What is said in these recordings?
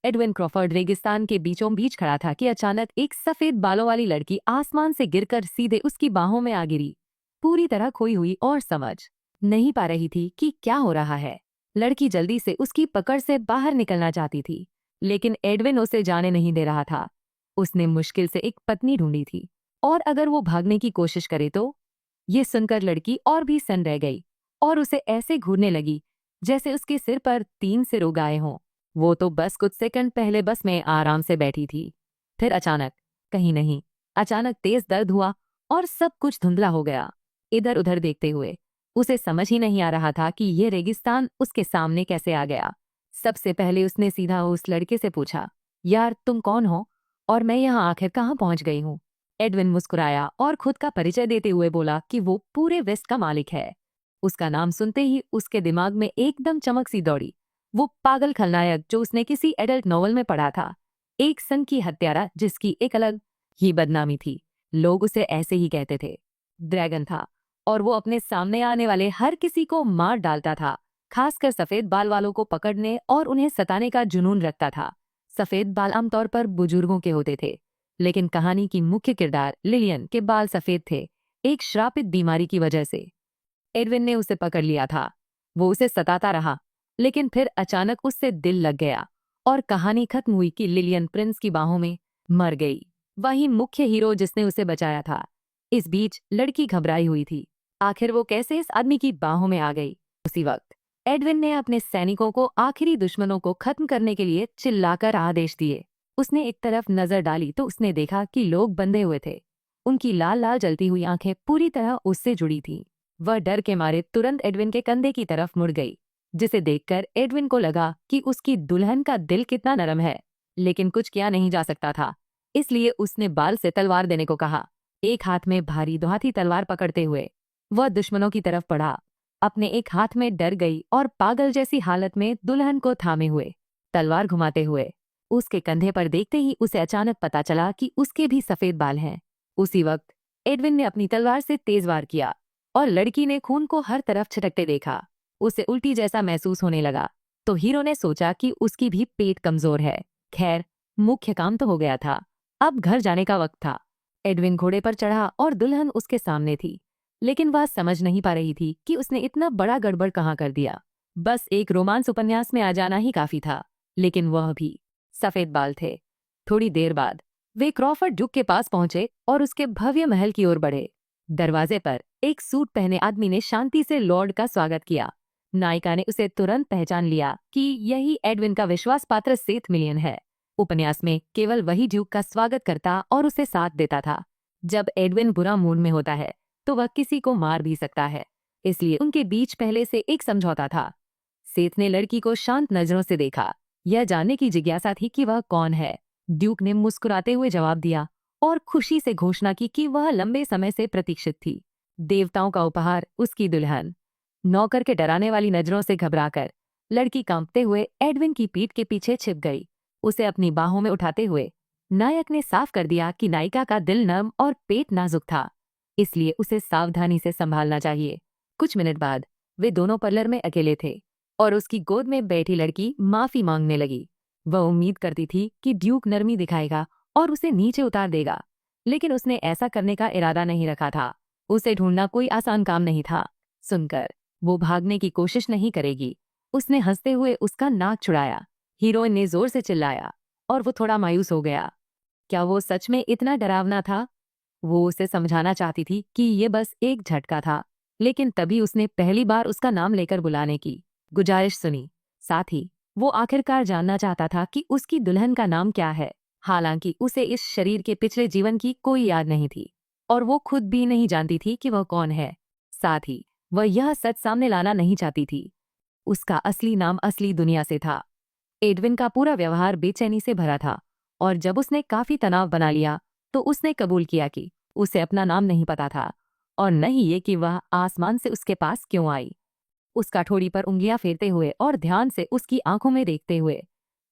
Edwin Crawford रेगिस्तान के बीचों बीच खड़ा था कि अचानक एक सफेद बालों वाली लड़की आसमान से गिरकर सीधे उसकी बाहों में आ गिरी। पूरी तरह खोई हुई और समझ नहीं पा रही थी कि क्या हो रहा है। लड़की जल्दी से उसकी पकड़ से बाहर निकलना चाहती थी, लेकिन एडविन उसे जाने नहीं दे रहा था। उसने मुश्किल से एक पत्नी ढूंढी थी, और अगर वो भागने की कोशिश करे तो। ये सुनकर लड़की और भी सन्न रह गई और उसे ऐसे घूरने लगी जैसे उसके सिर पर 3 सिर उगाए हों। वो तो बस कुछ सेकंड पहले बस में आराम से बैठी थी। फिर अचानक, कहीं नहीं, अचानक तेज दर्द हुआ और सब कुछ धुंधला हो गया। इधर उधर देखते हुए उसे समझ ही नहीं आ रहा था कि ये रेगिस्तान उसके सामने कैसे आ गया। सबसे पहले उसने सीधा उस लड़के से पूछा, यार तुम कौन हो और मैं यहाँ आखिर कहाँ पहुँच गई हूँ। एडविन मुस्कुराया और खुद का परिचय देते हुए बोला कि वो पूरे वेस्ट का मालिक है। उसका नाम सुनते ही उसके दिमाग में एकदम चमक सी दौड़ी। वो पागल खलनायक जो उसने किसी एडल्ट नॉवल में पढ़ा था, एक संघ की हत्यारा जिसकी एक अलग ही बदनामी थी। लोग उसे ऐसे ही कहते थे। ड्रैगन था और वो अपने सामने आने वाले हर किसी को मार डालता था। खासकर सफेद बाल वालों को पकड़ने और उन्हें सताने का जुनून रखता था। सफेद बाल आमतौर पर बुजुर्गों के होते थे, लेकिन कहानी की मुख्य किरदार लिलियन के बाल सफेद थे, एक श्रापित बीमारी की वजह से। एडविन ने उसे पकड़ लिया था। वो उसे सताता रहा, लेकिन फिर अचानक उससे दिल लग गया और कहानी खत्म हुई कि लिलियन प्रिंस की बाहों में मर गई, वही मुख्य हीरो जिसने उसे बचाया था। इस बीच लड़की घबराई हुई थी। आखिर वो कैसे इस आदमी की बाहों में आ गई। उसी वक्त एडविन ने अपने सैनिकों को आखिरी दुश्मनों को खत्म करने के लिए चिल्लाकर आदेश दिए। उसने एक तरफ नजर डाली तो उसने देखा कि लोग बंधे हुए थे। उनकी लाल लाल जलती हुई आंखें पूरी तरह उससे जुड़ी थीं। वह डर के मारे तुरंत एडविन के कंधे की तरफ मुड़ गई, जिसे देखकर एडविन को लगा कि उसकी दुल्हन का दिल कितना नरम है। लेकिन कुछ किया नहीं जा सकता था, इसलिए उसने बाल से तलवार देने को कहा। एक हाथ में भारी दोहाती तलवार पकड़ते हुए वह दुश्मनों की तरफ बढ़ा। अपने एक हाथ में डर गई और पागल जैसी हालत में दुल्हन को थामे हुए, तलवार घुमाते हुए उसके कंधे पर देखते ही उसे अचानक पता चला कि उसके भी सफेद बाल हैं। उसी वक्त एडविन ने अपनी तलवार से तेज वार किया और लड़की ने खून को हर तरफ छिटकते देखा। उसे उल्टी जैसा महसूस होने लगा, तो हीरो ने सोचा कि उसकी भी पेट कमजोर है। खैर, मुख्य काम तो हो गया था, अब घर जाने का वक्त था। एडविन घोड़े पर चढ़ा और दुल्हन उसके सामने थी, लेकिन वह समझ नहीं पा रही थी कि उसने इतना बड़ा गड़बड़ कहाँ कर दिया। बस एक रोमांस उपन्यास में आ जाना ही काफी था, लेकिन वह भी सफेद बाल थे। थोड़ी देर बाद वे क्रॉफर्ड डुक के पास पहुंचे और उसके भव्य महल की ओर बढ़े। दरवाजे पर एक सूट पहने आदमी ने शांति से लॉर्ड का स्वागत किया। नायिका ने उसे तुरंत पहचान लिया कि यही एडविन का विश्वास पात्र सेथ मिलियन है। उपन्यास में केवल वही ड्यूक का स्वागत करता और उसे साथ देता था। जब एडविन बुरा मूड में होता है तो वह किसी को मार भी सकता है, इसलिए उनके बीच पहले से एक समझौता था। सेथ ने लड़की को शांत नजरों से देखा, यह जानने की जिज्ञासा थी कि वह कौन है। ड्यूक ने मुस्कुराते हुए जवाब दिया और खुशी से घोषणा की कि वह लंबे समय से प्रतीक्षित थी, देवताओं का उपहार, उसकी दुल्हन। नौकर के डराने वाली नजरों से घबराकर लड़की कांपते हुए एडविन की पीठ के पीछे छिप गई। उसे अपनी बाहों में उठाते हुए नायक ने साफ कर दिया कि नायिका का दिल नर्म और पेट नाजुक था, इसलिए उसे सावधानी से संभालना चाहिए। कुछ मिनट बाद वे दोनों पार्लर में अकेले थे और उसकी गोद में बैठी लड़की माफी मांगने लगी। वह उम्मीद करती थी कि ड्यूक नरमी दिखाएगा और उसे नीचे उतार देगा, लेकिन उसने ऐसा करने का इरादा नहीं रखा था। उसे ढूंढना कोई आसान काम नहीं था। सुनकर वो भागने की कोशिश नहीं करेगी, उसने हंसते हुए उसका नाक छुड़ाया। हीरोइन ने जोर से चिल्लाया और वो थोड़ा मायूस हो गया। क्या वो सच में इतना डरावना था? वो उसे समझाना चाहती थी कि ये बस एक झटका था, लेकिन तभी उसने पहली बार उसका नाम लेकर बुलाने की गुजारिश सुनी। साथ ही वो आखिरकार जानना चाहता था कि उसकी दुल्हन का नाम क्या है। हालांकि उसे इस शरीर के पिछले जीवन की कोई याद नहीं थी और वो खुद भी नहीं जानती थी कि वह कौन है। साथ ही वह यह सच सामने लाना नहीं चाहती थी, उसका असली नाम असली दुनिया से था। एडविन का पूरा व्यवहार बेचैनी से भरा था और जब उसने काफी तनाव बना लिया तो उसने कबूल किया कि उसे अपना नाम नहीं पता था और न ही ये कि वह आसमान से उसके पास क्यों आई। उसका ठोड़ी पर उंगलियां फेरते हुए और ध्यान से उसकी आंखों में देखते हुए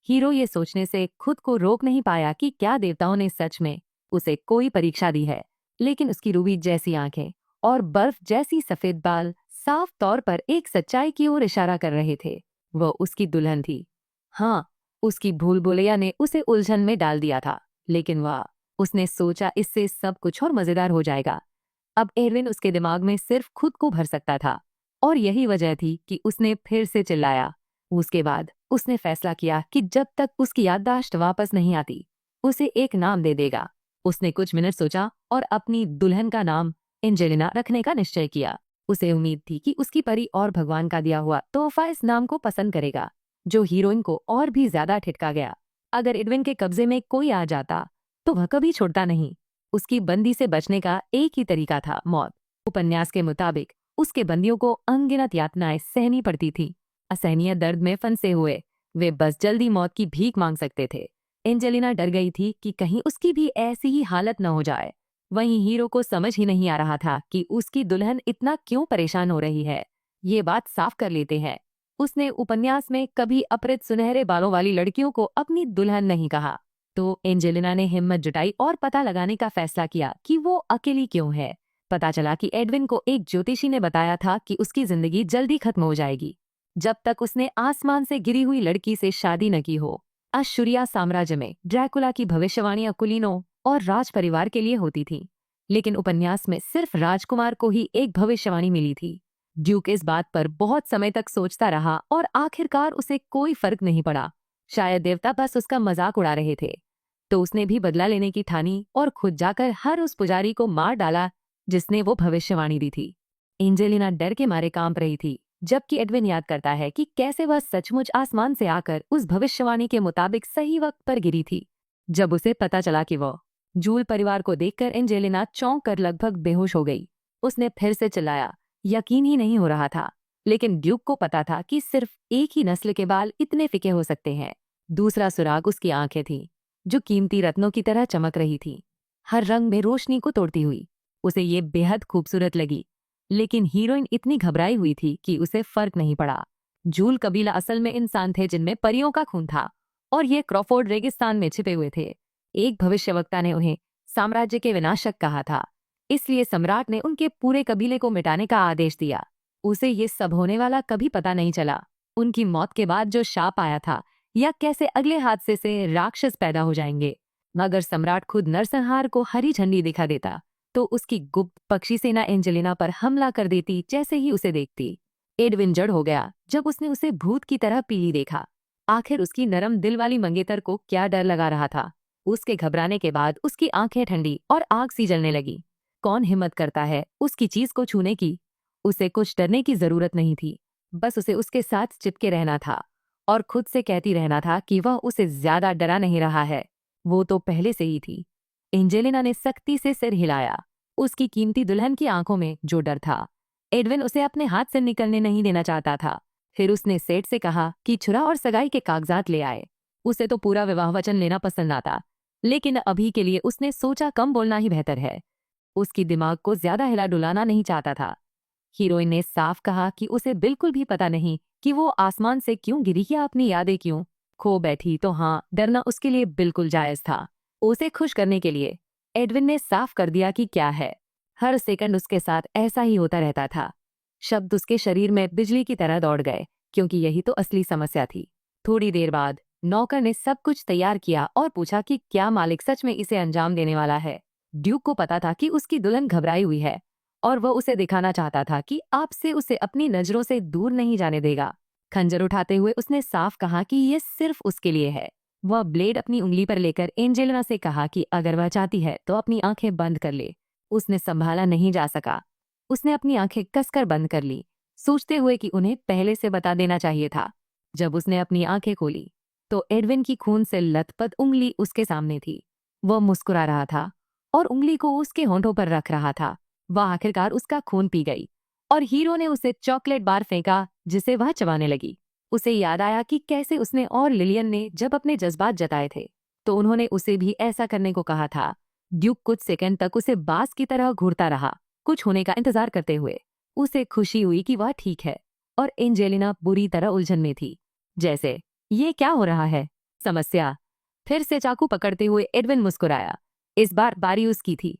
हीरो ये सोचने से खुद को रोक नहीं पाया कि क्या देवताओं ने सच में उसे कोई परीक्षा दी है। लेकिन उसकी रूबी जैसी आंखें और बर्फ जैसी सफेद बाल साफ तौर पर एक सच्चाई की ओर इशारा कर रहे थे। वह उसकी दुल्हन थी। हाँ, उसकी भूल भुलैया ने उसे उलझन में डाल दिया था, लेकिन उसने सोचा इससे सब कुछ और मजेदार हो जाएगा। अब एडविन उसके दिमाग में सिर्फ खुद को भर सकता था, और यही वजह थी कि उसने फिर से चिल्लाया। उसके बाद उसने फैसला किया कि जब तक उसकी याददाश्त वापस नहीं आती, उसे एक नाम दे देगा। उसने कुछ मिनट सोचा और अपनी दुल्हन का नाम एंजेलिना रखने का निश्चय किया। उसे उम्मीद थी कि उसकी परी और भगवान का दिया हुआ तोहफा इस नाम को पसंद करेगा, जो हीरोइन को और भी ज्यादा ठिठका गया। अगर एडविन के कब्जे में कोई आ जाता तो वह कभी छोड़ता नहीं। उसकी बंदी से बचने का एक ही तरीका था, मौत। उपन्यास के मुताबिक उसके बंदियों को अनगिनत यातनाएं सहनी पड़ती थी। असहनीय दर्द में फंसे हुए वे बस जल्दी मौत की भीख मांग सकते थे। एंजेलिना डर गई थी कि कहीं उसकी भी ऐसी ही हालत न हो जाए। वहीं हीरो को समझ ही नहीं आ रहा था कि उसकी दुल्हन इतना क्यों परेशान हो रही है। ये बात साफ कर लेते हैं, उसने उपन्यास में कभी अपहृत सुनहरे बालों वाली लड़कियों को अपनी दुल्हन नहीं कहा। तो एंजेलिना ने हिम्मत जुटाई और पता लगाने का फैसला किया कि वो अकेली क्यों है। पता चला कि एडविन को एक ज्योतिषी ने बताया था कि उसकी जिंदगी जल्दी खत्म हो जाएगी जब तक उसने आसमान से गिरी हुई लड़की से शादी न की हो। अश्शूरिया साम्राज्य में ड्रैकुला की भविष्यवाणियां कुलीनों और राज परिवार के लिए होती थी, लेकिन उपन्यास में सिर्फ राजकुमार को ही एक भविष्यवाणी मिली थी। ड्यूक इस बात पर बहुत समय तक सोचता रहा और आखिरकार उसे कोई फर्क नहीं पड़ा। शायद देवता बस उसका मजाक उड़ा रहे थे। तो उसने भी बदला लेने की ठानी और खुद जाकर हर उस पुजारी को मार डाला जिसने वो भविष्यवाणी दी थी। एंजेलिना डर के मारे कांप रही थी, जबकि एडविन याद करता है कि कैसे वह सचमुच आसमान से आकर उस भविष्यवाणी के मुताबिक सही वक्त पर गिरी थी। जब उसे पता चला कि वो जूल परिवार को देखकर एंजेलिना चौंक कर लगभग बेहोश हो गई। उसने फिर से चिल्लाया, यकीन ही नहीं हो रहा था। लेकिन ड्यूक को पता था कि सिर्फ एक ही नस्ल के बाल इतने फिके हो सकते हैं। दूसरा सुराग उसकी आंखें थीं, जो कीमती रत्नों की तरह चमक रही थीं, हर रंग में रोशनी को तोड़ती हुई। उसे ये बेहद खूबसूरत लगी, लेकिन हीरोइन इतनी घबराई हुई थी कि उसे फर्क नहीं पड़ा। जूल कबीला असल में इंसान थे जिनमें परियों का खून था, और ये क्रॉफोर्ड रेगिस्तान में छिपे हुए थे। एक भविष्यवक्ता ने उन्हें साम्राज्य के विनाशक कहा था, इसलिए सम्राट ने उनके पूरे कबीले को मिटाने का आदेश दिया। उसे ये सब होने वाला कभी पता नहीं चला। उनकी मौत के बाद जो शाप आया था, या कैसे अगले हादसे से राक्षस पैदा हो जाएंगे। मगर सम्राट खुद नरसंहार को हरी झंडी दिखा देता तो उसकी गुप्त पक्षी सेना एंजेलिना पर हमला कर देती जैसे ही उसे देखती। एडविन जड़ हो गया जब उसने उसे भूत की तरह पीली देखा। आखिर उसकी नरम दिल वाली मंगेतर को क्या डर लगा रहा था। उसके घबराने के बाद उसकी आंखें ठंडी और आग सी जलने लगी। कौन हिम्मत करता है उसकी चीज को छूने की। उसे कुछ डरने की जरूरत नहीं थी, बस उसे उसके साथ चिपके रहना था और खुद से कहती रहना था कि वह उसे ज्यादा डरा नहीं रहा है, वो तो पहले से ही थी। एंजेलिना ने सख्ती से सिर हिलाया। उसकी कीमती दुल्हन की आंखों में जो डर था, एडविन उसे अपने हाथ से निकलने नहीं देना चाहता था। फिर उसने सेठ से कहा कि छुरा और सगाई के कागजात ले आए। उसे तो पूरा विवाह वचन लेना पसंद आता, लेकिन अभी के लिए उसने सोचा कम बोलना ही बेहतर है। उसकी दिमाग को ज्यादा हिला डुलाना नहीं चाहता था। हीरोइन ने साफ कहा कि उसे बिल्कुल भी पता नहीं कि वो आसमान से क्यों गिरी या अपनी यादें क्यों खो बैठी। तो हाँ, डरना उसके लिए बिल्कुल जायज था। उसे खुश करने के लिए एडविन ने साफ कर दिया कि क्या है। हर सेकंड उसके साथ ऐसा ही होता रहता था। शब्द उसके शरीर में बिजली की तरह दौड़ गए, क्योंकि यही तो असली समस्या थी। थोड़ी देर बाद नौकर ने सब कुछ तैयार किया और पूछा कि क्या मालिक सच में इसे अंजाम देने वाला है। ड्यूक को पता था कि उसकी दुल्हन घबराई हुई है और वह उसे दिखाना चाहता था कि आपसे उसे अपनी नजरों से दूर नहीं जाने देगा। खंजर उठाते हुए उसने साफ कहा कि यह सिर्फ उसके लिए है। वह ब्लेड अपनी उंगली पर लेकर एंजेलिना से कहा कि अगर वह चाहती है तो अपनी आंखें बंद कर ले। उसने संभाला नहीं जा सका। उसने अपनी आंखें कसकर बंद कर ली, सोचते हुए कि उन्हें पहले से बता देना चाहिए था। जब उसने अपनी आंखें खोली तो एडविन की खून से लथपथ उंगली उसके सामने थी। वह मुस्कुरा रहा था और उंगली को उसके होंठों पर रख रहा था। वह आखिरकार उसका खून पी गई और हीरो ने उसे चॉकलेट बार फेंका जिसे वह चबाने लगी। उसे याद आया कि कैसे उसने और लिलियन ने जब अपने जज्बात जताए थे तो उन्होंने उसे भी ऐसा करने को कहा था। ड्यूक कुछ सेकंड तक उसे बास की तरह घूरता रहा, कुछ होने का इंतजार करते हुए। उसे खुशी हुई कि वह ठीक है और एंजेलिना बुरी तरह उलझन में थी। जैसे ये क्या हो रहा है समस्या। फिर से चाकू पकड़ते हुए एडविन मुस्कुराया। इस बार बारी उसकी थी।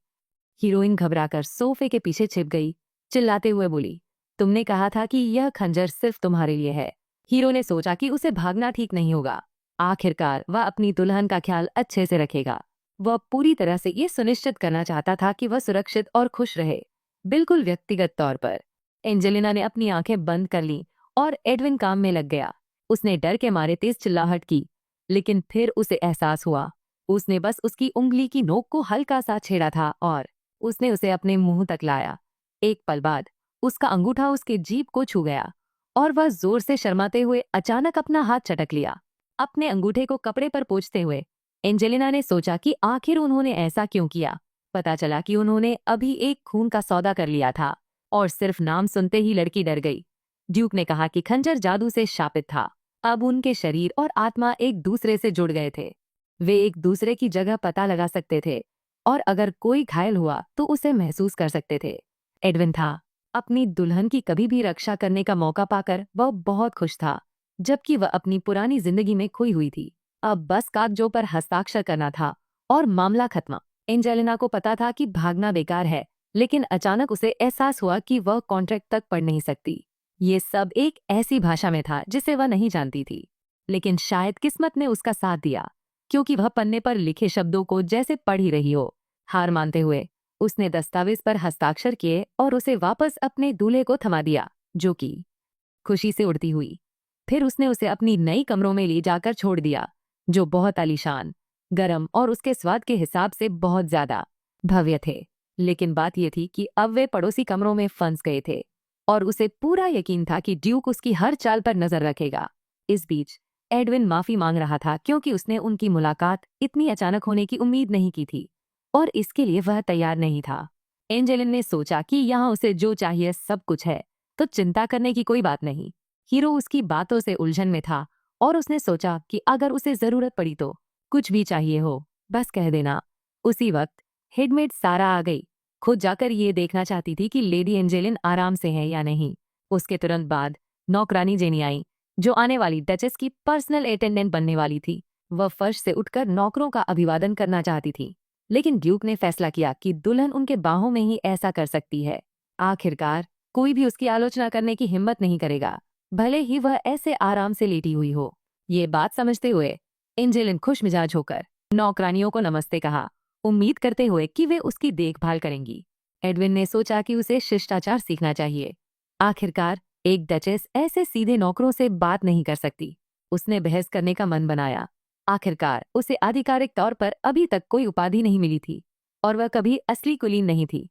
हीरोइन घबराकर सोफे के पीछे छिप गई, चिल्लाते हुए बोली, तुमने कहा था कि यह खंजर सिर्फ तुम्हारे लिए है। हीरो ने सोचा कि उसे भागना ठीक नहीं होगा, आखिरकार वह अपनी दुल्हन का ख्याल अच्छे से रखेगा। वह पूरी तरह से ये सुनिश्चित करना चाहता था कि वह सुरक्षित और खुश रहे, बिल्कुल व्यक्तिगत तौर पर। एंजेलिना ने अपनी आंखें बंद कर लीं और एडविन काम में लग गया। उसने डर के मारे तेज चिल्लाहट की, लेकिन फिर उसे एहसास हुआ उसने बस उसकी उंगली की नोक को हल्का सा छेड़ा था और उसने उसे अपने मुंह तक लाया। एक पल बाद उसका अंगूठा उसके जीभ को छू गया और वह जोर से शर्माते हुए अचानक अपना हाथ चटक लिया। अपने अंगूठे को कपड़े पर पोंछते हुए एंजेलिना ने सोचा कि आखिर उन्होंने ऐसा क्यों किया। पता चला कि उन्होंने अभी एक खून का सौदा कर लिया था और सिर्फ नाम सुनते ही लड़की डर गई। ड्यूक ने कहा कि खंजर जादू से शापित था। अब उनके शरीर और आत्मा एक दूसरे से जुड़ गए थे। वे एक दूसरे की जगह पता लगा सकते थे और अगर कोई घायल हुआ तो उसे महसूस कर सकते थे। एडविन था। अपनी दुल्हन की कभी भी रक्षा करने का मौका पाकर वह बहुत खुश था, जबकि वह अपनी पुरानी जिंदगी में खोई हुई थी। अब बस कागजों पर हस्ताक्षर करना था और मामला खत्म। एंजेलिना को पता था कि भागना बेकार है, लेकिन अचानक उसे एहसास हुआ कि वह कॉन्ट्रैक्ट तक पढ़ नहीं सकती। ये सब एक ऐसी भाषा में था जिसे वह नहीं जानती थी, लेकिन शायद किस्मत ने उसका साथ दिया, क्योंकि वह पन्ने पर लिखे शब्दों को जैसे पढ़ ही रही हो। हार मानते हुए उसने दस्तावेज पर हस्ताक्षर किए और उसे वापस अपने दूल्हे को थमा दिया, जो कि खुशी से उड़ती हुई। फिर उसने उसे अपनी नई कमरों में ले जाकर छोड़ दिया, जो बहुत आलीशान, गर्म और उसके स्वाद के हिसाब से बहुत ज्यादा भव्य थे। लेकिन बात यह थी कि अब वे पड़ोसी कमरों में फंस गए थे और उसे पूरा यकीन था कि ड्यूक उसकी हर चाल पर नजर रखेगा। इस बीच एडविन माफी मांग रहा था, क्योंकि उसने उनकी मुलाकात इतनी अचानक होने की उम्मीद नहीं की थी और इसके लिए वह तैयार नहीं था। एंजेलिन ने सोचा कि यहाँ उसे जो चाहिए सब कुछ है, तो चिंता करने की कोई बात नहीं। हीरो उसकी बातों से उलझन में था और उसने सोचा कि अगर उसे जरूरत पड़ी तो कुछ भी चाहिए हो बस कह देना। उसी वक्त हेडमेड सारा आ गई। खुद जाकर ये देखना चाहती थी कि लेडी एंजेलिन आराम से है या नहीं। उसके तुरंत बाद नौकरानी जेनी आई, जो आने वाली डचेस की पर्सनल अटेंडेंट बनने वाली थी। वह फर्श से उठकर नौकरों का अभिवादन करना चाहती थी, लेकिन ड्यूक ने फैसला किया कि दुल्हन उनके बाहों में ही ऐसा कर सकती है। आखिरकार कोई भी उसकी आलोचना करने की हिम्मत नहीं करेगा, भले ही वह ऐसे आराम से लेटी हुई हो। ये बात समझते हुए एंजेलिन खुश मिजाज होकर नौकरानियों को नमस्ते कहा, उम्मीद करते हुए कि वे उसकी देखभाल करेंगी। एडविन ने सोचा कि उसे शिष्टाचार सीखना चाहिए। आखिरकार एक डचेस ऐसे सीधे नौकरों से बात नहीं कर सकती। उसने बहस करने का मन बनाया। आखिरकार उसे आधिकारिक तौर पर अभी तक कोई उपाधि नहीं मिली थी और वह कभी असली कुलीन नहीं थी।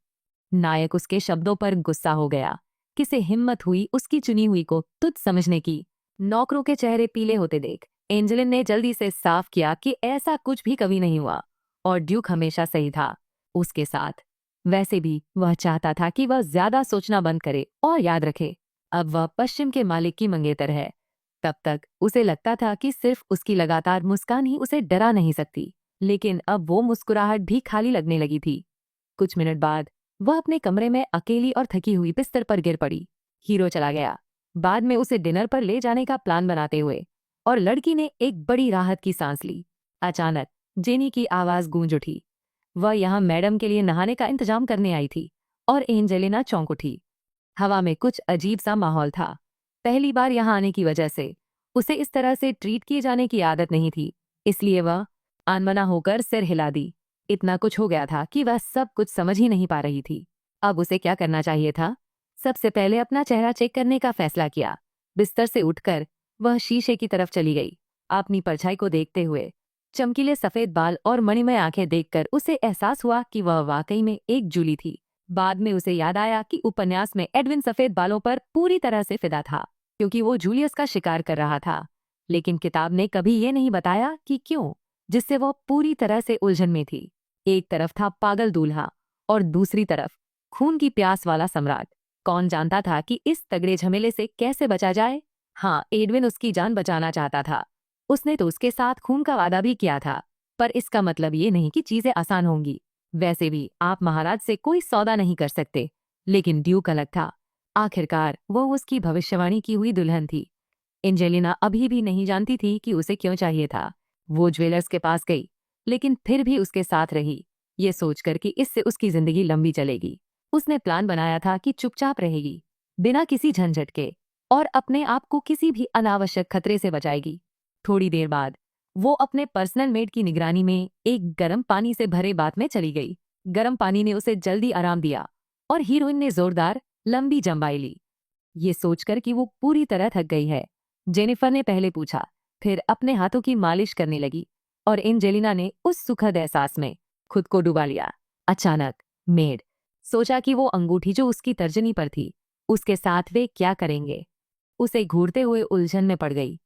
नायक उसके शब्दों पर गुस्सा हो गया। किसे हिम्मत हुई उसकी चुनी हुई को तुच्छ समझने की। नौकरों के चेहरे पीले होते देख एंजेलिन ने जल्दी से साफ किया कि ऐसा कुछ भी कभी नहीं हुआ और ड्यूक हमेशा सही था उसके साथ। वैसे भी वह चाहता था कि वह ज्यादा सोचना बंद करे और याद रखे, अब वह पश्चिम के मालिक की मंगेतर है। तब तक उसे लगता था कि सिर्फ उसकी लगातार मुस्कान ही उसे डरा नहीं सकती, लेकिन अब वो मुस्कुराहट भी खाली लगने लगी थी। कुछ मिनट बाद वह अपने कमरे में अकेली और थकी हुई बिस्तर पर गिर पड़ी। हीरो चला गया, बाद में उसे डिनर पर ले जाने का प्लान बनाते हुए, और लड़की ने एक बड़ी राहत की सांस ली। अचानक जेनी की आवाज गूंज उठी। वह यहाँ मैडम के लिए नहाने का इंतजाम करने आई थी और एंजेलिना चौंक उठी। हवा में कुछ अजीब सा माहौल था। पहली बार यहाँ आने की वजह से उसे इस तरह से ट्रीट किए जाने की आदत नहीं थी, इसलिए वह अनमना होकर सिर हिला दी। इतना कुछ हो गया था कि वह सब कुछ समझ ही नहीं पा रही थी। अब उसे क्या करना चाहिए था? सबसे पहले अपना चेहरा चेक करने का फैसला किया। बिस्तर से उठकर वह शीशे की तरफ चली गई। अपनी परछाई को देखते हुए चमकीले सफेद बाल और मणिमय आंखें देखकर उसे एहसास हुआ कि वह वाकई में एक जूली थी। बाद में उसे याद आया कि उपन्यास में एडविन सफेद बालों पर पूरी तरह से फिदा था, क्योंकि वो जूलियस का शिकार कर रहा था। लेकिन किताब ने कभी ये नहीं बताया कि क्यों, जिससे वह पूरी तरह से उलझन में थी। एक तरफ था पागल दूल्हा और दूसरी तरफ खून की प्यास वाला सम्राट। कौन जानता था कि इस तगड़े झमेले से कैसे बचा जाए? हाँ, एडविन उसकी जान बचाना चाहता था। उसने तो उसके साथ खून का वादा भी किया था, पर इसका मतलब ये नहीं कि चीजें आसान होंगी। वैसे भी आप महाराज से कोई सौदा नहीं कर सकते, लेकिन ड्यूक अलग था। आखिरकार वो उसकी भविष्यवाणी की हुई दुल्हन थी। एंजेलिना अभी भी नहीं जानती थी कि उसे क्यों चाहिए था। वो ज्वेलर्स के पास गई, लेकिन फिर भी उसके साथ रही, ये सोचकर कि इससे उसकी जिंदगी लंबी चलेगी। उसने प्लान बनाया था कि चुपचाप रहेगी, बिना किसी झंझट के, और अपने आप को किसी भी अनावश्यक खतरे से बचाएगी। थोड़ी देर बाद वो अपने पर्सनल मेड की निगरानी में एक गर्म पानी से भरे बाथ में चली गई। गर्म पानी ने उसे जल्दी आराम दिया और हीरोइन ने जोरदार लंबी जंबाई ली, ये सोचकर कि वो पूरी तरह थक गई है। जेनिफर ने पहले पूछा, फिर अपने हाथों की मालिश करने लगी और एंजेलिना ने उस सुखद एहसास में खुद को डुबा लिया। अचानक मेड सोचा कि वो अंगूठी जो उसकी तर्जनी पर थी, उसके साथ वे क्या करेंगे। उसे घूरते हुए उलझन में पड़ गई।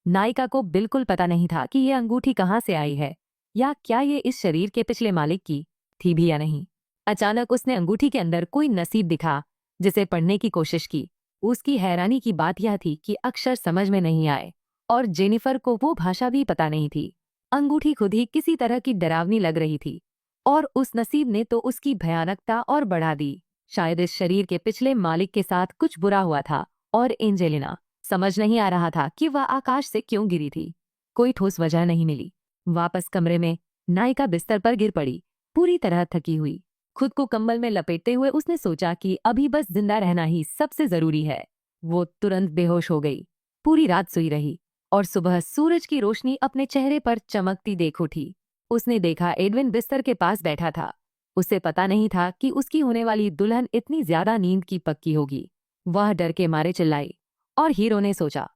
नायिका को बिल्कुल पता नहीं था कि ये अंगूठी कहाँ से आई है, या क्या ये इस शरीर के पिछले मालिक की थी भी या नहीं। अचानक उसने अंगूठी के अंदर कोई नसीब दिखा, जिसे पढ़ने की कोशिश की। उसकी हैरानी की बात यह थी कि अक्षर समझ में नहीं आए और जेनिफर को वो भाषा भी पता नहीं थी। अंगूठी खुद ही किसी तरह की डरावनी लग रही थी और उस नसीब ने तो उसकी भयानकता और बढ़ा दी। शायद इस शरीर के पिछले मालिक के साथ कुछ बुरा हुआ था और एंजेलिना समझ नहीं आ रहा था कि वह आकाश से क्यों गिरी थी। कोई ठोस वजह नहीं मिली। वापस कमरे में नायिका बिस्तर पर गिर पड़ी, पूरी तरह थकी हुई। खुद को कंबल में लपेटते हुए उसने सोचा कि अभी बस जिंदा रहना ही सबसे जरूरी है। वो तुरंत बेहोश हो गई, पूरी रात सोई रही और सुबह सूरज की रोशनी अपने चेहरे पर चमकती देख उठी। उसने देखा एडविन बिस्तर के पास बैठा था। उसे पता नहीं था कि उसकी होने वाली दुल्हन इतनी ज्यादा नींद की पक्की होगी। वह डर के मारे चिल्लाई और हीरो ने सोचा,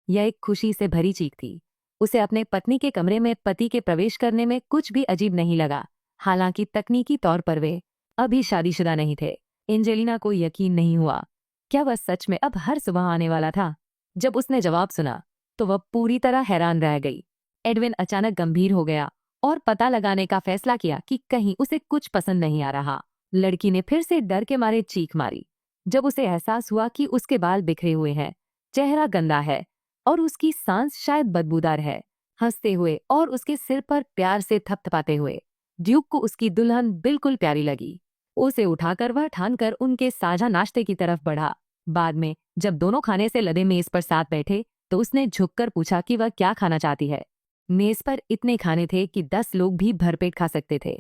यह एक खुशी से भरी चीख थी। उसे अपने पत्नी के कमरे में पति के प्रवेश करने में कुछ भी अजीब नहीं लगा। हालांकि तकनीकी तौर पर वे अभी शादीशुदा नहीं थे। एंजेलिना को यकीन नहीं हुआ, क्या वह सच में अब हर सुबह आने वाला था। जब उसने जवाब सुना तो वह पूरी तरह हैरान रह गई। एडविन अचानक गंभीर हो गया और पता लगाने का फैसला किया कि कहीं उसे कुछ पसंद नहीं आ रहा। लड़की ने फिर से डर के मारे चीख मारी जब उसे एहसास हुआ कि उसके बाल बिखरे हुए हैं, चेहरा गंदा है और उसकी सांस शायद बदबूदार है। हंसते हुए और उसके सिर पर प्यार से थपथपाते हुए ड्यूक को उसकी दुल्हन बिल्कुल प्यारी लगी। उसे उठाकर वह ठानकर उनके साझा नाश्ते की तरफ बढ़ा। बाद में जब दोनों खाने से लदे मेज पर साथ बैठे तो उसने झुककर पूछा कि वह क्या खाना चाहती है। मेज पर इतने खाने थे कि 10 लोग भी भरपेट खा सकते थे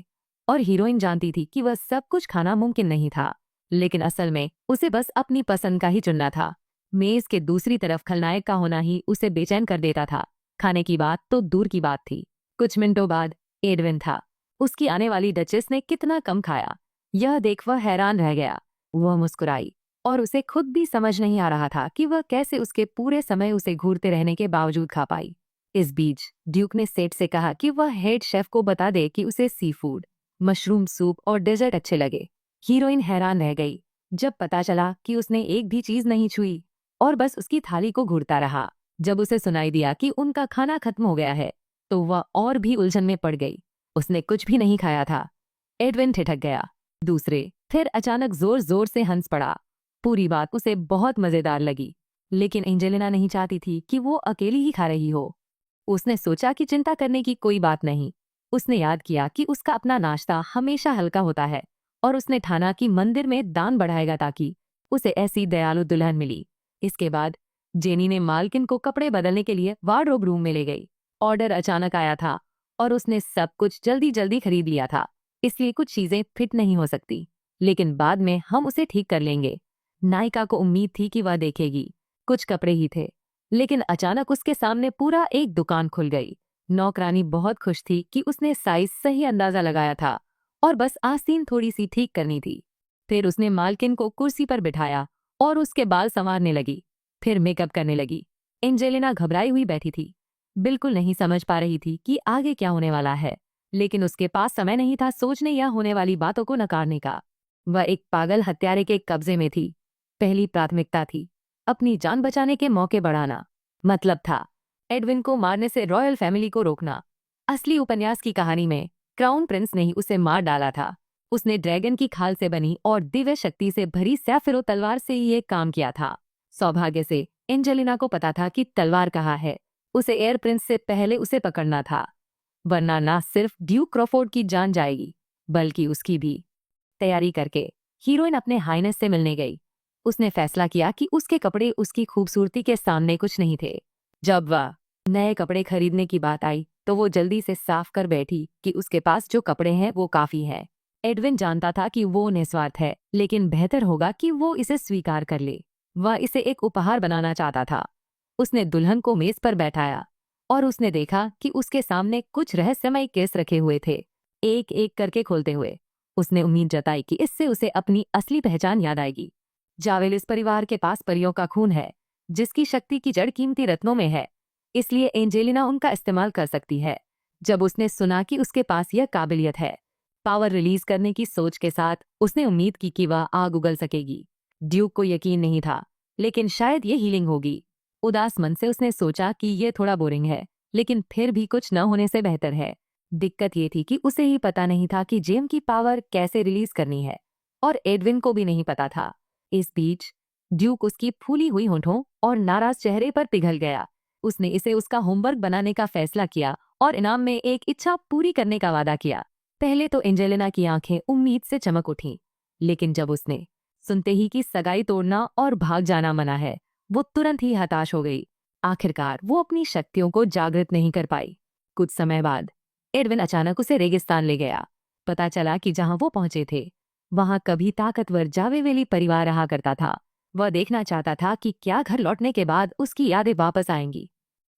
और हीरोइन जानती थी कि वह सब कुछ खाना मुमकिन नहीं था, लेकिन असल में उसे बस अपनी पसंद का ही चुनना था। मेज के दूसरी तरफ खलनायक का होना ही उसे बेचैन कर देता था। खाने की बात तो दूर की बात थी। कुछ मिनटों बाद एडविन था। उसकी आने वाली डचेस ने कितना कम खाया, यह देख वह हैरान रह गया। वह मुस्कुराई और उसे खुद भी समझ नहीं आ रहा था कि वह कैसे उसके पूरे समय उसे घूरते रहने के बावजूद खा पाई। इस बीच ड्यूक ने सेठ से कहा कि वह हेड शेफ को बता दे कि उसे सी फूड, मशरूम सूप और डेजर्ट अच्छे लगे। हीरोइन हैरान रह गई जब पता चला कि उसने एक भी चीज नहीं छुई और बस उसकी थाली को घूरता रहा। जब उसे सुनाई दिया कि उनका खाना खत्म हो गया है तो वह और भी उलझन में पड़ गई। उसने कुछ भी नहीं खाया था। एडविन ठिठक गया। दूसरे फिर अचानक जोर जोर से हंस पड़ा। पूरी बात उसे बहुत मजेदार लगी, लेकिन एंजेलिना नहीं चाहती थी कि वो अकेली ही खा रही हो। उसने सोचा कि चिंता करने की कोई बात नहीं। उसने याद किया कि उसका अपना नाश्ता हमेशा हल्का होता है और उसने ठाना कि मंदिर में दान बढ़ाएगा ताकि उसे ऐसी दयालु दुल्हन मिली। इसके बाद जेनी ने मालकिन को कपड़े बदलने के लिए वार्डरोब रूम में ले गई। ऑर्डर अचानक आया था और उसने सब कुछ जल्दी जल्दी खरीद लिया था, इसलिए कुछ चीजें फिट नहीं हो सकती, लेकिन बाद में हम उसे ठीक कर लेंगे। नायिका को उम्मीद थी कि वह देखेगी। कुछ कपड़े ही थे, लेकिन अचानक उसके सामने पूरा एक दुकान खुल गई। नौकरानी बहुत खुश थी कि उसने साइज सही अंदाजा लगाया था और बस आस्तीन थोड़ी सी ठीक करनी थी। फिर उसने मालकिन को कुर्सी पर बिठाया और उसके बाल संवारने लगी, फिर मेकअप करने लगी। एंजेलिना घबराई हुई बैठी थी, बिल्कुल नहीं समझ पा रही थी कि आगे क्या होने वाला है, लेकिन उसके पास समय नहीं था सोचने या होने वाली बातों को नकारने का। वह एक पागल हत्यारे के कब्जे में थी। पहली प्राथमिकता थी अपनी जान बचाने के मौके बढ़ाना, मतलब था एडविन को मारने से रॉयल फैमिली को रोकना। असली उपन्यास की कहानी में क्राउन प्रिंस ने ही उसे मार डाला था। उसने ड्रैगन की खाल से बनी और दिव्य शक्ति से भरी सैफिरो तलवार से ही ये काम किया था। सौभाग्य से एंजेलिना को पता था कि तलवार कहाँ है। उसे एयर प्रिंस से पहले उसे पकड़ना था, वरना ना सिर्फ ड्यूक क्रॉफोर्ड की जान जाएगी बल्कि उसकी भी। तैयारी करके हीरोइन अपने हाइनेस से मिलने गई। उसने फैसला किया कि उसके कपड़े उसकी खूबसूरती के सामने कुछ नहीं थे। जब वह नए कपड़े खरीदने की बात आई तो वो जल्दी से साफ कर बैठी कि उसके पास जो कपड़े हैं वो काफी है। एडविन जानता था कि वो निस्वार्थ है, लेकिन बेहतर होगा कि वो इसे स्वीकार कर ले। वह इसे एक उपहार बनाना चाहता था। उसने दुल्हन को मेज पर बैठाया और उसने देखा कि उसके सामने कुछ रहस्यमय केस रखे हुए थे। एक एक करके खोलते हुए उसने उम्मीद जताई कि इससे उसे अपनी असली पहचान याद आएगी। जावेल इस परिवार के पास परियों का खून है, जिसकी शक्ति की जड़ कीमती रत्नों में है, इसलिए एंजेलिना उनका इस्तेमाल कर सकती है। जब उसने सुना कि उसके पास यह काबिलियत है, पावर रिलीज करने की सोच के साथ उसने उम्मीद की कि वह आग उगल सकेगी। ड्यूक को यकीन नहीं था, लेकिन शायद ये हीलिंग होगी। उदास मन से उसने सोचा कि ये थोड़ा बोरिंग है, लेकिन फिर भी कुछ न होने से बेहतर है। दिक्कत ये थी कि उसे ही पता नहीं था कि जेम की पावर कैसे रिलीज करनी है, और एडविन को भी नहीं पता था। इस बीच ड्यूक उसकी फूली हुई होंठों और नाराज चेहरे पर पिघल गया। उसने इसे उसका होमवर्क बनाने का फैसला किया और इनाम में एक इच्छा पूरी करने का वादा किया। पहले तो एंजेलिना की आंखें उम्मीद से चमक उठीं, लेकिन जब उसने सुनते ही कि सगाई तोड़ना और भाग जाना मना है, वो तुरंत ही हताश हो गई। आखिरकार वो अपनी शक्तियों को जागृत नहीं कर पाई। कुछ समय बाद एडविन अचानक उसे रेगिस्तान ले गया। पता चला कि जहां वो पहुंचे थे, वहां कभी ताकतवर जावेवेली परिवार रहा करता था। वह देखना चाहता था कि क्या घर लौटने के बाद उसकी यादें वापस आएंगी।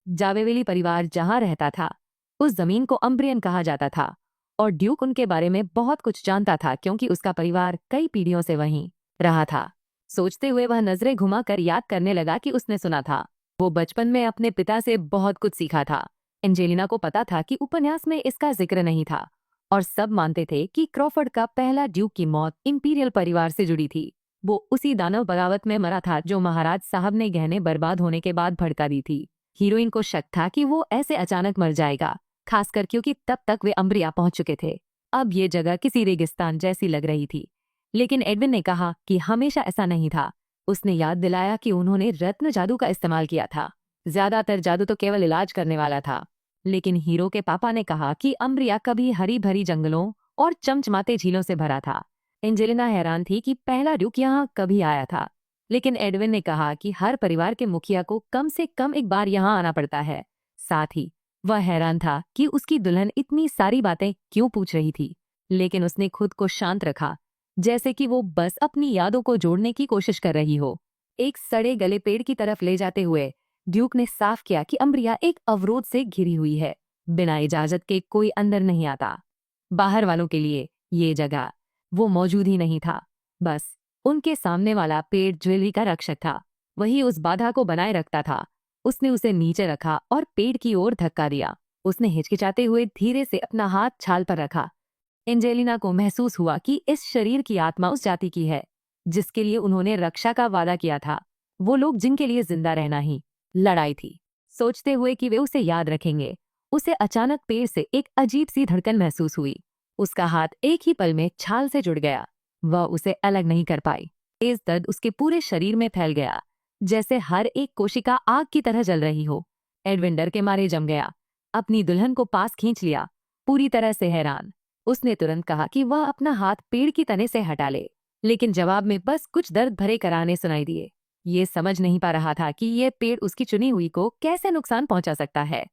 जावेवेली परिवार जहां रहता था, उस जमीन को अम्ब्रियन कहा जाता था, और ड्यूक उनके बारे में बहुत कुछ जानता था क्योंकि उसका परिवार कई पीढ़ियों से वहीं रहा था। सोचते हुए वह नजरें घुमाकर याद करने लगा कि उसने सुना था वो बचपन में अपने पिता से बहुत कुछ सीखा था। एंजेलिना को पता था कि उपन्यास में इसका जिक्र नहीं था, और सब मानते थे कि क्रॉफर्ड का पहला ड्यूक की मौत इंपीरियल परिवार से जुड़ी थी। वो उसी दानव बगावत में मरा था जो महाराज साहब ने गहने बर्बाद होने के बाद भड़का दी थी। हीरोइन को शक था कि वो ऐसे अचानक मर जाएगा, खासकर क्योंकि तब तक वे अम्ब्रिया पहुंच चुके थे। अब ये जगह किसी रेगिस्तान जैसी लग रही थी। लेकिन एडविन ने कहा कि हमेशा ऐसा नहीं था। उसने याद दिलाया कि उन्होंने रत्न जादू का इस्तेमाल किया था। ज्यादातर जादू तो केवल इलाज करने वाला था। लेकिन हीरो के पापा ने कहा कि अम्ब्रिया कभी हरी भरी जंगलों और चमचमाते झीलों से भरा था। एंजेलिना हैरान थी कि पहला ड्यूक यहाँ कभी आया था, लेकिन एडविन ने कहा कि हर परिवार के मुखिया को कम से कम एक बार यहाँ आना पड़ता है। साथ ही वह हैरान था कि उसकी दुल्हन इतनी सारी बातें क्यों पूछ रही थी, लेकिन उसने खुद को शांत रखा, जैसे कि वो बस अपनी यादों को जोड़ने की कोशिश कर रही हो। एक सड़े गले पेड़ की तरफ ले जाते हुए ड्यूक ने साफ किया कि अम्ब्रिया एक अवरोध से घिरी हुई है। बिना इजाजत के कोई अंदर नहीं आता। बाहर वालों के लिए ये जगह वो मौजूद ही नहीं था। बस उनके सामने वाला पेड़ ज्वेलरी का रक्षक था, वही उस बाधा को बनाए रखता था। उसने उसे नीचे रखा और पेड़ की ओर धक्का दिया। उसने हिचकिचाते हुए धीरे से अपना हाथ छाल पर रखा। एंजेलिना को महसूस हुआ कि इस शरीर की आत्मा उस जाति की है जिसके लिए उन्होंने रक्षा का वादा किया था। वो लोग जिनके लिए जिंदा रहना ही लड़ाई थी। सोचते हुए कि वे उसे याद रखेंगे, उसे अचानक पेड़ से एक अजीब सी धड़कन महसूस हुई। उसका हाथ एक ही पल में छाल से जुड़ गया। वह उसे अलग नहीं कर पाई। तेज दर्द उसके पूरे शरीर में फैल गया, जैसे हर एक कोशिका आग की तरह जल रही हो। एडविन डर के मारे जम गया। अपनी दुल्हन को पास खींच लिया, पूरी तरह से हैरान। उसने तुरंत कहा कि वह अपना हाथ पेड़ की तने से हटा ले, लेकिन जवाब में बस कुछ दर्द भरे कराने सुनाई दिए। ये समझ नहीं पा रहा था कि ये पेड़ उसकी चुनी हुई को कैसे नुकसान पहुंचा सकता है।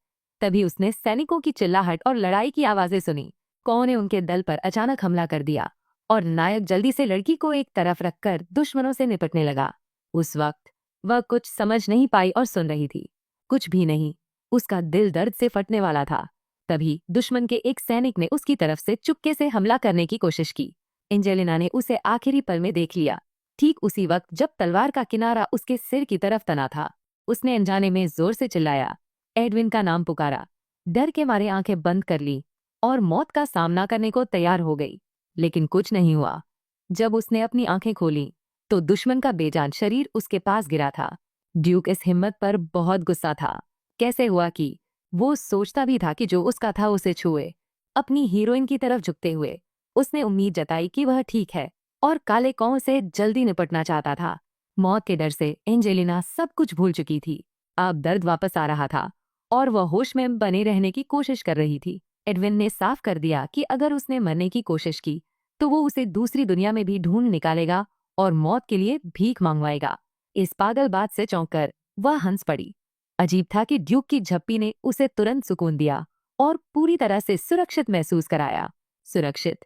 तभी उसने सैनिकों की चिल्लाहट और लड़ाई की आवाजें सुनी। कौन ने उनके दल पर अचानक हमला कर दिया, और नायक जल्दी से लड़की को एक तरफ रखकर दुश्मनों से निपटने लगा। उस वक्त वह कुछ समझ नहीं पाई और सुन रही थी, कुछ भी नहीं। उसका दिल दर्द से फटने वाला था। तभी दुश्मन के एक सैनिक ने उसकी तरफ से चुपके से हमला करने की कोशिश की। एंजेलिना ने उसे आखिरी पल में देख लिया, ठीक उसी वक्त जब तलवार का किनारा उसके सिर की तरफ तना था। उसने अनजाने में जोर से चिल्लाया, एडविन का नाम पुकारा। डर के मारे आंखें बंद कर ली और मौत का सामना करने को तैयार हो गई, लेकिन कुछ नहीं हुआ। जब उसने अपनी आंखें खोली तो दुश्मन का बेजान शरीर उसके पास गिरा था। ड्यूक इस हिम्मत पर बहुत गुस्सा था। कैसे हुआ कि वो सोचता भी था कि जो उसका था उसे छुए। अपनी हीरोइन की तरफ झुकते हुए उसने उम्मीद जताई कि वह ठीक है और काले कौं से जल्दी निपटना चाहता था। मौत के डर से एंजेलिना सब कुछ भूल चुकी थी। अब दर्द वापस आ रहा था और वह होश में बने रहने की कोशिश कर रही थी। एडविन ने साफ कर दिया कि अगर उसने मरने की कोशिश की तो वो उसे दूसरी दुनिया में भी ढूंढ निकालेगा और मौत के लिए भीख मांगवाएगा। इस पागल बात से चौंककर वह हंस पड़ी। अजीब था कि ड्यूक की झप्पी ने उसे तुरंत सुकून दिया और पूरी तरह से सुरक्षित महसूस कराया। सुरक्षित,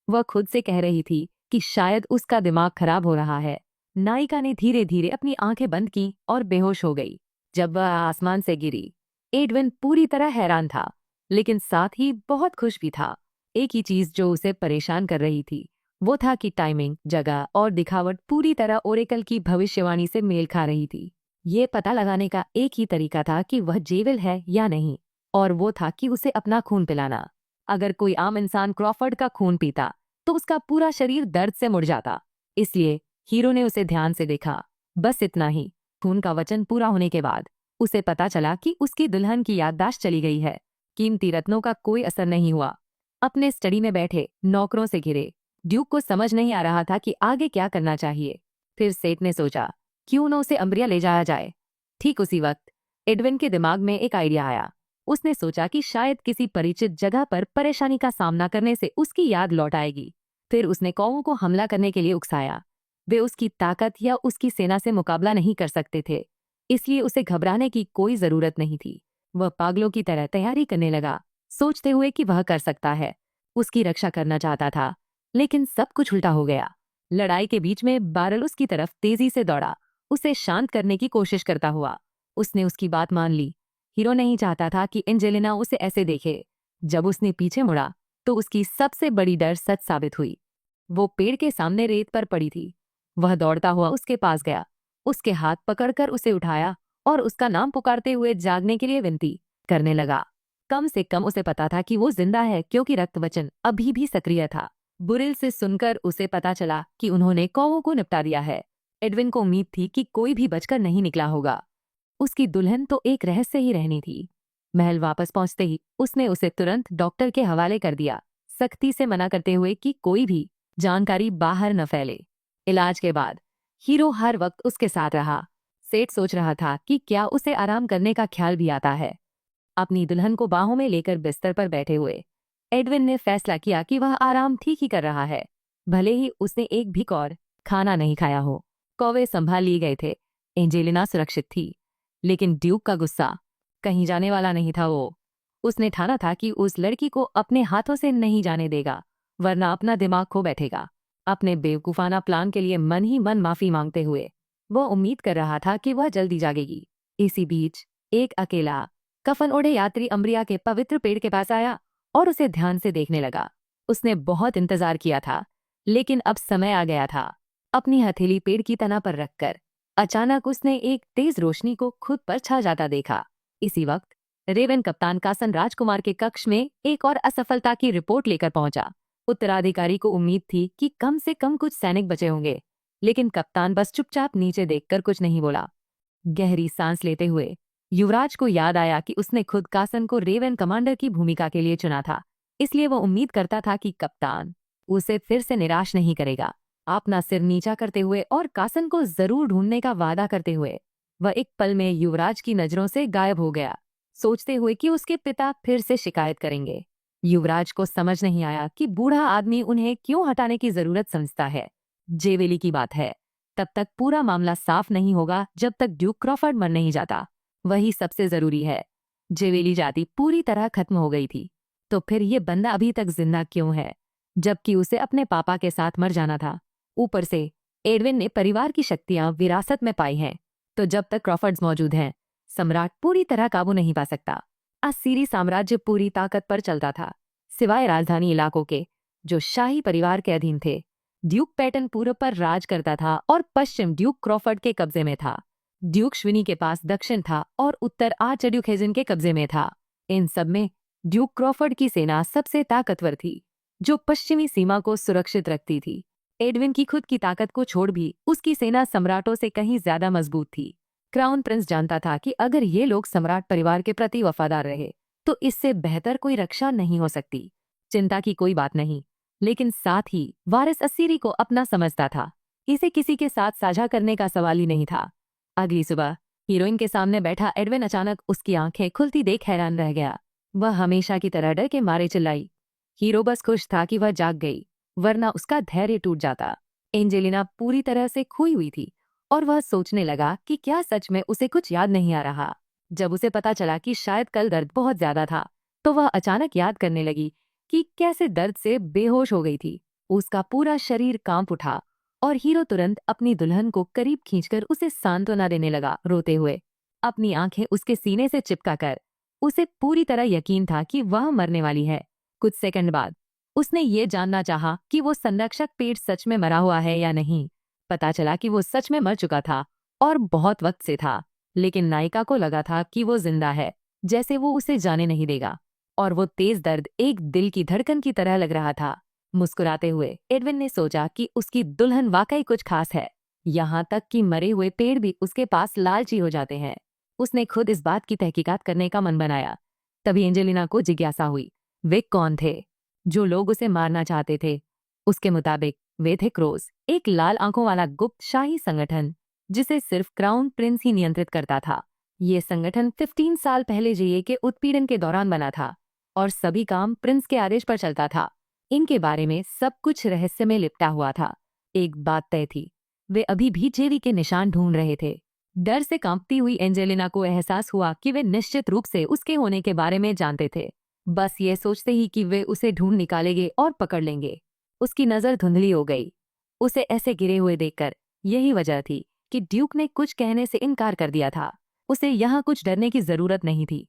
वह खुद से कह रही थी कि शायद उसका दिमाग खराब हो रहा है। नायिका ने धीरे धीरे अपनी आंखें बंद की और बेहोश हो गई। जब वह आसमान से गिरी, एडविन पूरी तरह हैरान था, लेकिन साथ ही बहुत खुश भी था। एक ही चीज जो उसे परेशान कर रही थी वो था कि टाइमिंग, जगह और दिखावट पूरी तरह ओरेकल की भविष्यवाणी से मेल खा रही थी। ये पता लगाने का एक ही तरीका था कि वह जेविल है या नहीं, और वो था कि उसे अपना खून पिलाना। अगर कोई आम इंसान क्रॉफर्ड का खून पीता तो उसका पूरा शरीर दर्द से मुड़ जाता। इसलिए हीरो ने उसे ध्यान से देखा। बस इतना ही। खून का वचन पूरा होने के बाद उसे पता चला कि उसकी दुल्हन की याददाश्त चली गई है। कीमती रत्नों का कोई असर नहीं हुआ। अपने स्टडी में बैठे नौकरों से घिरे ड्यूक को समझ नहीं आ रहा था कि आगे क्या करना चाहिए। फिर सेठ ने सोचा, क्यों न उसे अम्ब्रिया ले जाया जाए। ठीक उसी वक्त एडविन के दिमाग में एक आइडिया आया। उसने सोचा कि शायद किसी परिचित जगह पर परेशानी का सामना करने से उसकी याद लौट आएगी। फिर उसने कौवों को हमला करने के लिए उकसाया। वे उसकी ताकत या उसकी सेना से मुकाबला नहीं कर सकते थे, इसलिए उसे घबराने की कोई जरूरत नहीं थी। वह पागलों की तरह तैयारी करने लगा, सोचते हुए कि वह कर सकता है। उसकी रक्षा करना चाहता था, लेकिन सब कुछ उल्टा हो गया। लड़ाई के बीच में बारल उसकी तरफ तेजी से दौड़ा, उसे शांत करने की कोशिश करता हुआ। उसने उसकी बात मान ली। हीरो नहीं चाहता था कि एंजेलिना उसे ऐसे देखे। जब उसने पीछे मुड़ा तो उसकी सबसे बड़ी डर सच साबित हुई। वो पेड़ के सामने रेत पर पड़ी थी। वह दौड़ता हुआ उसके पास गया, उसके हाथ पकड़कर उसे उठाया और उसका नाम पुकारते हुए जागने के लिए विनती करने लगा। कम से कम उसे पता था कि वो जिंदा है, क्योंकि रक्तवचन अभी भी सक्रिय था। बुरिल से सुनकर उसे पता चला कि उन्होंने कौवों को निपटा दिया है। एडविन को उम्मीद थी कि कोई भी बचकर नहीं निकला होगा। उसकी दुल्हन तो एक रहस्य ही रहनी थी। महल वापस पहुंचते ही उसने उसे तुरंत डॉक्टर के हवाले कर दिया, सख्ती से मना करते हुए कि कोई भी जानकारी बाहर न फैले। इलाज के बाद हीरो हर वक्त उसके साथ रहा। सेठ सोच रहा था कि क्या उसे आराम करने का ख्याल भी आता है। अपनी दुल्हन को बाहों में लेकर बिस्तर पर बैठे हुए एडविन ने फैसला किया कि वह आराम ठीक ही कर रहा है, भले ही उसने एक भी और खाना नहीं खाया हो। कौवे संभाल लिए गए थे, एंजेलिना सुरक्षित थी, लेकिन ड्यूक का गुस्सा कहीं जाने वाला नहीं था। उसने ठाना था कि उस लड़की को अपने हाथों से नहीं जाने देगा, वरना अपना दिमाग खो बैठेगा। अपने बेवकूफाना प्लान के लिए मन ही मन माफी मांगते हुए वह उम्मीद कर रहा था कि वह जल्दी जागेगी। इसी बीच एक अकेला कफन ओढ़े यात्री अम्ब्रिया के पवित्र पेड़ के पास आया और उसे ध्यान से देखने लगा। उसने बहुत इंतजार किया था, लेकिन अब समय आ गया था। अपनी हथेली पेड़ की तना पर रखकर अचानक उसने एक तेज रोशनी को खुद पर छा जाता देखा। इसी वक्त रेवन कप्तान कासन राजकुमार के कक्ष में एक और असफलता की रिपोर्ट लेकर पहुंचा। उत्तराधिकारी को उम्मीद थी कि कम से कम कुछ सैनिक बचे होंगे, लेकिन कप्तान बस चुपचाप नीचे देखकर कुछ नहीं बोला। गहरी सांस लेते हुए युवराज को याद आया कि उसने खुद कासन को रेवन कमांडर की भूमिका के लिए चुना था, इसलिए वो उम्मीद करता था कि कप्तान उसे फिर से निराश नहीं करेगा। अपना सिर नीचा करते हुए और कासन को जरूर ढूंढने का वादा करते हुए वह एक पल में युवराज की नजरों से गायब हो गया, सोचते हुए कि उसके पिता फिर से शिकायत करेंगे। युवराज को समझ नहीं आया कि बूढ़ा आदमी उन्हें क्यों हटाने की जरूरत समझता है। जेवेली की बात है, तब तक पूरा मामला साफ नहीं होगा जब तक ड्यूक क्रॉफर्ड मर नहीं जाता। वही सबसे जरूरी है। जेवेली जाति पूरी तरह खत्म हो गई थी, तो फिर ये बंदा अभी तक जिंदा क्यों है, जबकि उसे अपने पापा के साथ मर जाना था। ऊपर से एडविन ने परिवार की शक्तियां विरासत में पाई हैं, तो जब तक क्रॉफर्ड्स मौजूद हैं, सम्राट पूरी तरह काबू नहीं पा सकता। असीरी साम्राज्य पूरी ताकत पर चलता था, सिवाय राजधानी इलाकों के, जो शाही परिवार के अधीन थे। ड्यूक पैटर्न पूर्व पर राज करता था और पश्चिम ड्यूक क्रॉफर्ड के कब्जे में था। ड्यूक श्विनी के पास दक्षिण था और उत्तर आर्चड्यूक हेजन के कब्जे में था। इन सब में ड्यूक क्रॉफर्ड की सेना सबसे ताकतवर थी, जो पश्चिमी सीमा को सुरक्षित रखती थी। एडविन की खुद की ताकत को छोड़ भी उसकी सेना सम्राटों से कहीं ज्यादा मजबूत थी। क्राउन प्रिंस जानता था कि अगर ये लोग सम्राट परिवार के प्रति वफादार रहे तो इससे बेहतर कोई रक्षा नहीं हो सकती। चिंता की कोई बात नहीं, लेकिन साथ ही वारिस असीरी को अपना समझता था। इसे किसी के साथ साझा करने का सवाल ही नहीं था। अगली सुबह हीरोइन के सामने बैठा एडविन अचानक उसकी आंखें खुलती देख हैरान रह गया। वह हमेशा की तरह डर के मारे चिल्लाई। हीरो बस खुश था कि वह जाग गई, वरना उसका धैर्य टूट जाता। एंजेलिना पूरी तरह से खोई हुई थी और वह सोचने लगा कि क्या सच में उसे कुछ याद नहीं आ रहा। जब उसे पता चला कि शायद कल दर्द बहुत ज्यादा था, तो वह अचानक याद करने लगी कि कैसे दर्द से बेहोश हो गई थी। उसका पूरा शरीर कांप उठा और हीरो तुरंत अपनी दुल्हन को करीब खींचकर उसे सांत्वना देने लगा, रोते हुए। अपनी आंखें उसके सीने से चिपका कर उसे पूरी तरह यकीन था कि वह मरने वाली है। कुछ सेकंड बाद उसने ये जानना चाहा कि वो संरक्षक पेड़ सच में मरा हुआ है या नहीं। पता चला कि वो सच में मर चुका था और बहुत वक्त से था, लेकिन नायिका को लगा था कि वो जिंदा है, जैसे वो उसे जाने नहीं देगा। और वो तेज दर्द एक दिल की धड़कन की तरह लग रहा था। मुस्कुराते हुए एडविन ने सोचा कि उसकी दुल्हन वाकई कुछ खास है, यहाँ तक कि मरे हुए पेड़ भी उसके पास लालची हो जाते हैं। उसने खुद इस बात की तहकीकात करने का मन बनाया। तभी एंजेलिना को जिज्ञासा हुई, वे कौन थे जो लोग उसे मारना चाहते थे? उसके मुताबिक वे थे क्रोस, एक लाल आंखों वाला गुप्त शाही संगठन जिसे सिर्फ क्राउन प्रिंस ही नियंत्रित करता था। ये संगठन 15 साल पहले जेए के उत्पीड़न के दौरान बना था और सभी काम प्रिंस के आदेश पर चलता था। इनके बारे में सब कुछ रहस्य में लिपटा हुआ था। एक बात तय थी, वे अभी भी जेवी के निशान ढूंढ रहे थे। डर से कांपती हुई एंजेलिना को एहसास हुआ कि वे निश्चित रूप से उसके होने के बारे में जानते थे, बस ये सोचते ही कि वे उसे ढूंढ निकालेंगे और पकड़ लेंगे। उसकी नजर धुंधली हो गई। उसे ऐसे गिरे हुए देखकर यही वजह थी कि ड्यूक ने कुछ कहने से इनकार कर दिया था। उसे यहाँ कुछ डरने की जरूरत नहीं थी।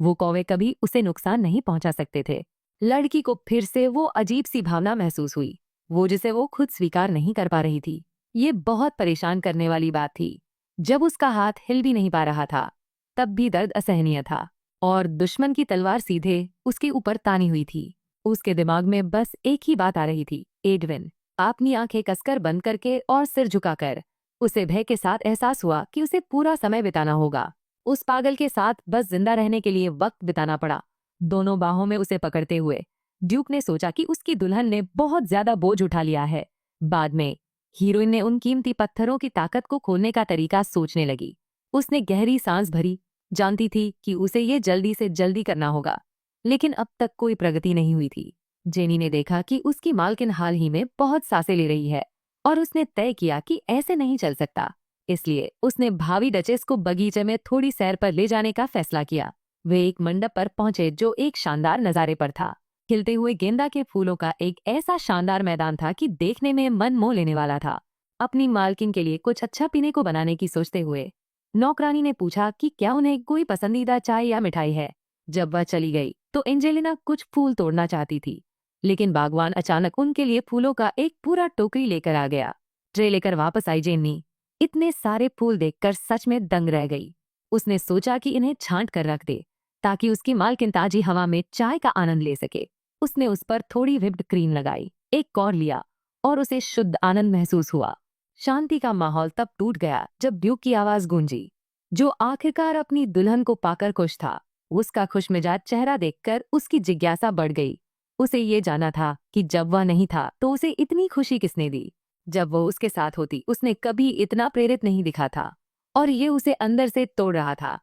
वो कौवे कभी उसे नुकसान नहीं पहुंचा सकते थे। लड़की को फिर से वो अजीब सी भावना महसूस हुई, वो जिसे वो खुद स्वीकार नहीं कर पा रही थी। ये बहुत परेशान करने वाली बात थी। जब उसका हाथ हिल भी नहीं पा रहा था, तब भी दर्द असहनीय था और दुश्मन की तलवार सीधे उसके ऊपर तानी हुई थी। उसके दिमाग में बस एक ही बात आ रही थी, एडविन। अपनी आंखें कसकर बंद करके और सिर झुकाकर उसे भय के साथ एहसास हुआ कि उसे पूरा समय बिताना होगा। उस पागल के साथ बस जिंदा रहने के लिए वक्त बिताना पड़ा। दोनों बाहों में उसे पकड़ते हुए ड्यूक ने सोचा कि उसकी दुल्हन ने बहुत ज्यादा बोझ उठा लिया है। बाद में हीरोइन ने उन कीमती पत्थरों की ताकत को खोलने का तरीका सोचने लगी। उसने गहरी सांस भरी, जानती थी कि उसे ये जल्दी से जल्दी करना होगा, लेकिन अब तक कोई प्रगति नहीं हुई थी। जेनी ने देखा कि उसकी मालकिन हाल ही में बहुत सांसें ले रही है और उसने तय किया कि ऐसे नहीं चल सकता। इसलिए उसने भावी डचेस को बगीचे में थोड़ी सैर पर ले जाने का फैसला किया। वे एक मंडप पर पहुंचे जो एक शानदार नजारे पर था। खिलते हुए गेंदा के फूलों का एक ऐसा शानदार मैदान था कि देखने में मन मोह लेने वाला था। अपनी मालकिन के लिए कुछ अच्छा पीने को बनाने की सोचते हुए नौकरानी ने पूछा कि क्या उन्हें कोई पसंदीदा चाय या मिठाई है। जब वह चली गई तो एंजेलिना कुछ फूल तोड़ना चाहती थी, लेकिन बागवान अचानक उनके लिए फूलों का एक पूरा टोकरी लेकर आ गया। ट्रे लेकर वापस आई जेनी इतने सारे फूल देखकर सच में दंग रह गई। उसने सोचा कि इन्हें छांट कर रख दे ताकि उसकी मालकिन ताजी हवा में चाय का आनंद ले सके। उसने उस पर थोड़ी व्हिप्ड क्रीम लगाई, एक कौर लिया और उसे शुद्ध आनंद महसूस हुआ। शांति का माहौल तब टूट गया जब ड्यूक की आवाज गूंजी, जो आखिरकार अपनी दुल्हन को पाकर खुश था। उसका खुशमिजाज चेहरा देखकर उसकी जिज्ञासा बढ़ गई। उसे ये जाना था कि जब वह नहीं था तो उसे इतनी खुशी किसने दी। जब वो उसके साथ होती उसने कभी इतना प्रेरित नहीं दिखा था और ये उसे अंदर से तोड़ रहा था।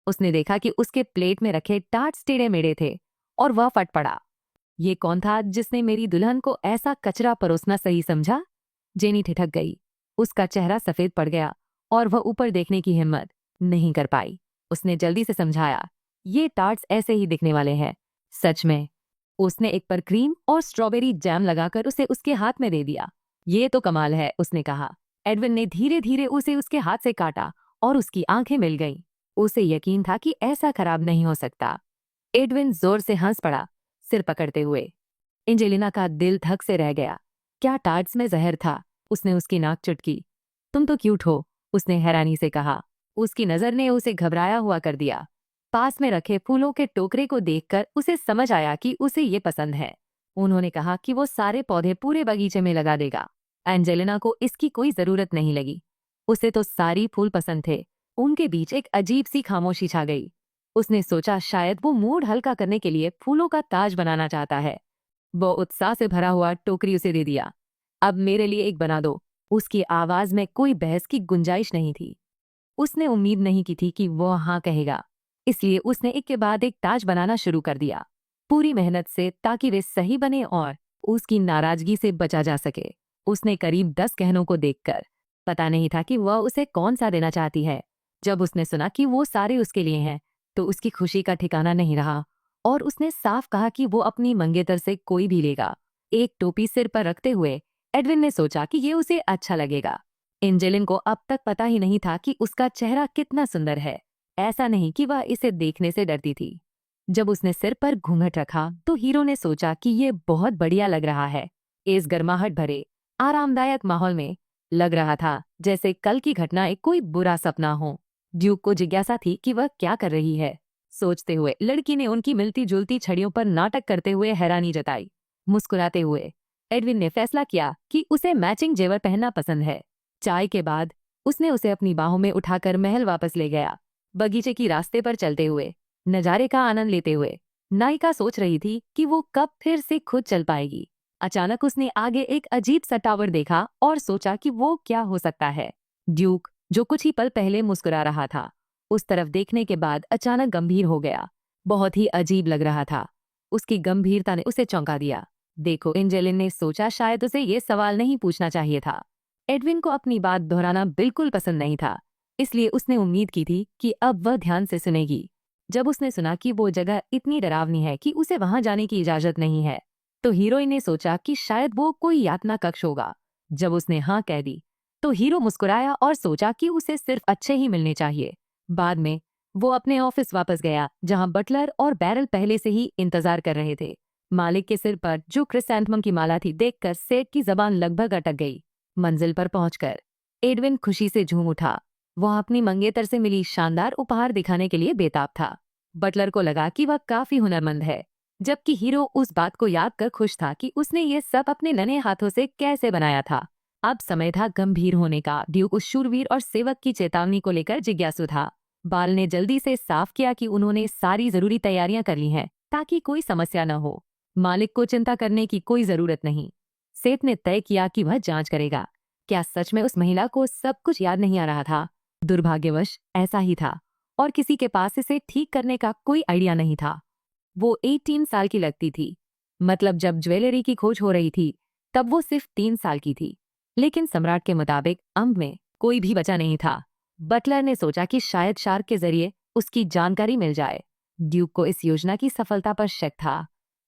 उसने देखा कि उसके प्लेट में रखे टार्ट्स टेढ़े मेढ़े थे और वह फट पड़ा। ये कौन था जिसने मेरी दुल्हन को ऐसा कचरा परोसना सही समझा? जेनी ठिठक गई। उसका चेहरा सफेद पड़ गया और वह ऊपर देखने की हिम्मत नहीं कर पाई। उसने जल्दी से समझाया, ये टार्ट्स ऐसे ही दिखने वाले हैं। सच में। उसने एक पर क्रीम और स्ट्रॉबेरी जैम लगाकर उसे उसके हाथ में दे दिया। ये तो कमाल है, उसने कहा। एडविन ने धीरे धीरे उसे उसके हाथ से काटा और उसकी आंखें मिल गईं। उसे यकीन था कि ऐसा खराब नहीं हो सकता। एडविन जोर से हंस पड़ा, सिर पकड़ते हुए। एंजेलिना का दिल धक से रह गया। क्या टार्ट्स में जहर था? उसने उसकी नाक चुटकी। तुम तो क्यूट हो, उसने हैरानी से कहा। उसकी नजर ने उसे घबराया हुआ कर दिया। पास में रखे फूलों के टोकरे को देखकर उसे समझ आया कि उसे ये पसंद है। उन्होंने कहा कि वो सारे पौधे पूरे बगीचे में लगा देगा। एंजेलिना को इसकी कोई जरूरत नहीं लगी। उसे तो सारी फूल पसंद थे। उनके बीच एक अजीब सी खामोशी छा गई। उसने सोचा शायद वो मूड हल्का करने के लिए फूलों का ताज बनाना चाहता है। वो उत्साह से भरा हुआ टोकरी उसे दे दिया। अब मेरे लिए एक बना दो। उसकी आवाज में कोई बहस की गुंजाइश नहीं थी। उसने उम्मीद नहीं की थी कि वो हाँ कहेगा, इसलिए उसने एक के बाद एक ताज बनाना शुरू कर दिया, पूरी मेहनत से, ताकि वे सही बने और उसकी नाराजगी से बचा जा सके। उसने करीब 10 गहनों को देखकर पता नहीं था कि वह उसे कौन सा देना चाहती है। जब उसने सुना कि वो सारे उसके लिए हैं तो उसकी खुशी का ठिकाना नहीं रहा और उसने साफ कहा कि वो अपनी मंगेतर से कोई भी लेगा। एक टोपी सिर पर रखते हुए एडविन ने सोचा कि ये उसे अच्छा लगेगा। एंजेलिन को अब तक पता ही नहीं था कि उसका चेहरा कितना सुंदर है। ऐसा नहीं कि वह इसे देखने से डरती थी, जब उसने सिर पर घूंघट रखा तो हीरो ने सोचा कि ये बहुत बढ़िया लग रहा है। इस गर्माहट भरे आरामदायक माहौल में लग रहा था जैसे कल की घटना एक कोई बुरा सपना हो। ड्यूक को जिज्ञासा थी कि वह क्या कर रही है। सोचते हुए लड़की ने उनकी मिलती जुलती छड़ियों पर नाटक करते हुए हैरानी जताई। मुस्कुराते हुए एडविन ने फैसला किया कि उसे मैचिंग जेवर पहनना पसंद है। चाय के बाद उसने उसे अपनी बाहों में उठाकर महल वापस ले गया। बगीचे की रास्ते पर चलते हुए नजारे का आनंद लेते हुए नायिका सोच रही थी कि वो कब फिर से खुद चल पाएगी। अचानक उसने आगे एक अजीब सा टावर देखा और सोचा कि वो क्या हो सकता है। ड्यूक, जो कुछ ही पल पहले मुस्कुरा रहा था, उस तरफ देखने के बाद अचानक गंभीर हो गया। बहुत ही अजीब लग रहा था। उसकी गंभीरता ने उसे चौंका दिया। देखो, एंजेलिन ने सोचा शायद उसे ये सवाल नहीं पूछना चाहिए था। एडविन को अपनी बात दोहराना बिल्कुल पसंद नहीं था, इसलिए उसने उम्मीद की थी कि अब वह ध्यान से सुनेगी। जब उसने सुना कि वो जगह इतनी डरावनी है कि उसे वहां जाने की इजाजत नहीं है, तो हीरोइन ने सोचा कि शायद वो कोई यातना कक्ष होगा। जब उसने हाँ कह दी तो हीरो मुस्कुराया और सोचा कि उसे सिर्फ अच्छे ही मिलने चाहिए। बाद में वो अपने ऑफिस वापस गया, जहां बटलर और बैरल पहले से ही इंतजार कर रहे थे। मालिक के सिर पर जो क्रिसैंथमम की माला थी देखकर सेठ की जबान लगभग अटक गई। मंजिल पर पहुंचकर एडविन खुशी से झूम उठा। वह अपनी मंगेतर से मिली शानदार उपहार दिखाने के लिए बेताब था। बटलर को लगा कि वह काफी हुनरमंद है, जबकि हीरो उस बात को याद कर खुश था कि उसने ये सब अपने नन्हे हाथों से कैसे बनाया था। अब समय था गंभीर होने का। ड्यूक उस शूरवीर और सेवक की चेतावनी को लेकर जिज्ञासु था। बाल ने जल्दी से साफ किया कि उन्होंने सारी जरूरी तैयारियां कर ली हैं ताकि कोई समस्या न हो। मालिक को चिंता करने की कोई जरूरत नहीं। सेठ ने तय किया कि वह जांच करेगा। क्या सच में उस महिला को सब कुछ याद नहीं आ रहा था? दुर्भाग्यवश ऐसा ही था, और किसी के पास इसे ठीक करने का कोई आइडिया नहीं था। वो 18 साल की लगती थी। मतलब जब ज्वेलरी की खोज हो रही थी तब वो सिर्फ 3 साल की थी। लेकिन सम्राट के मुताबिक अम्ब में कोई भी बचा नहीं था। बटलर ने सोचा कि शायद शार्क के जरिए उसकी जानकारी मिल जाए। ड्यूक को इस योजना की सफलता पर शक था।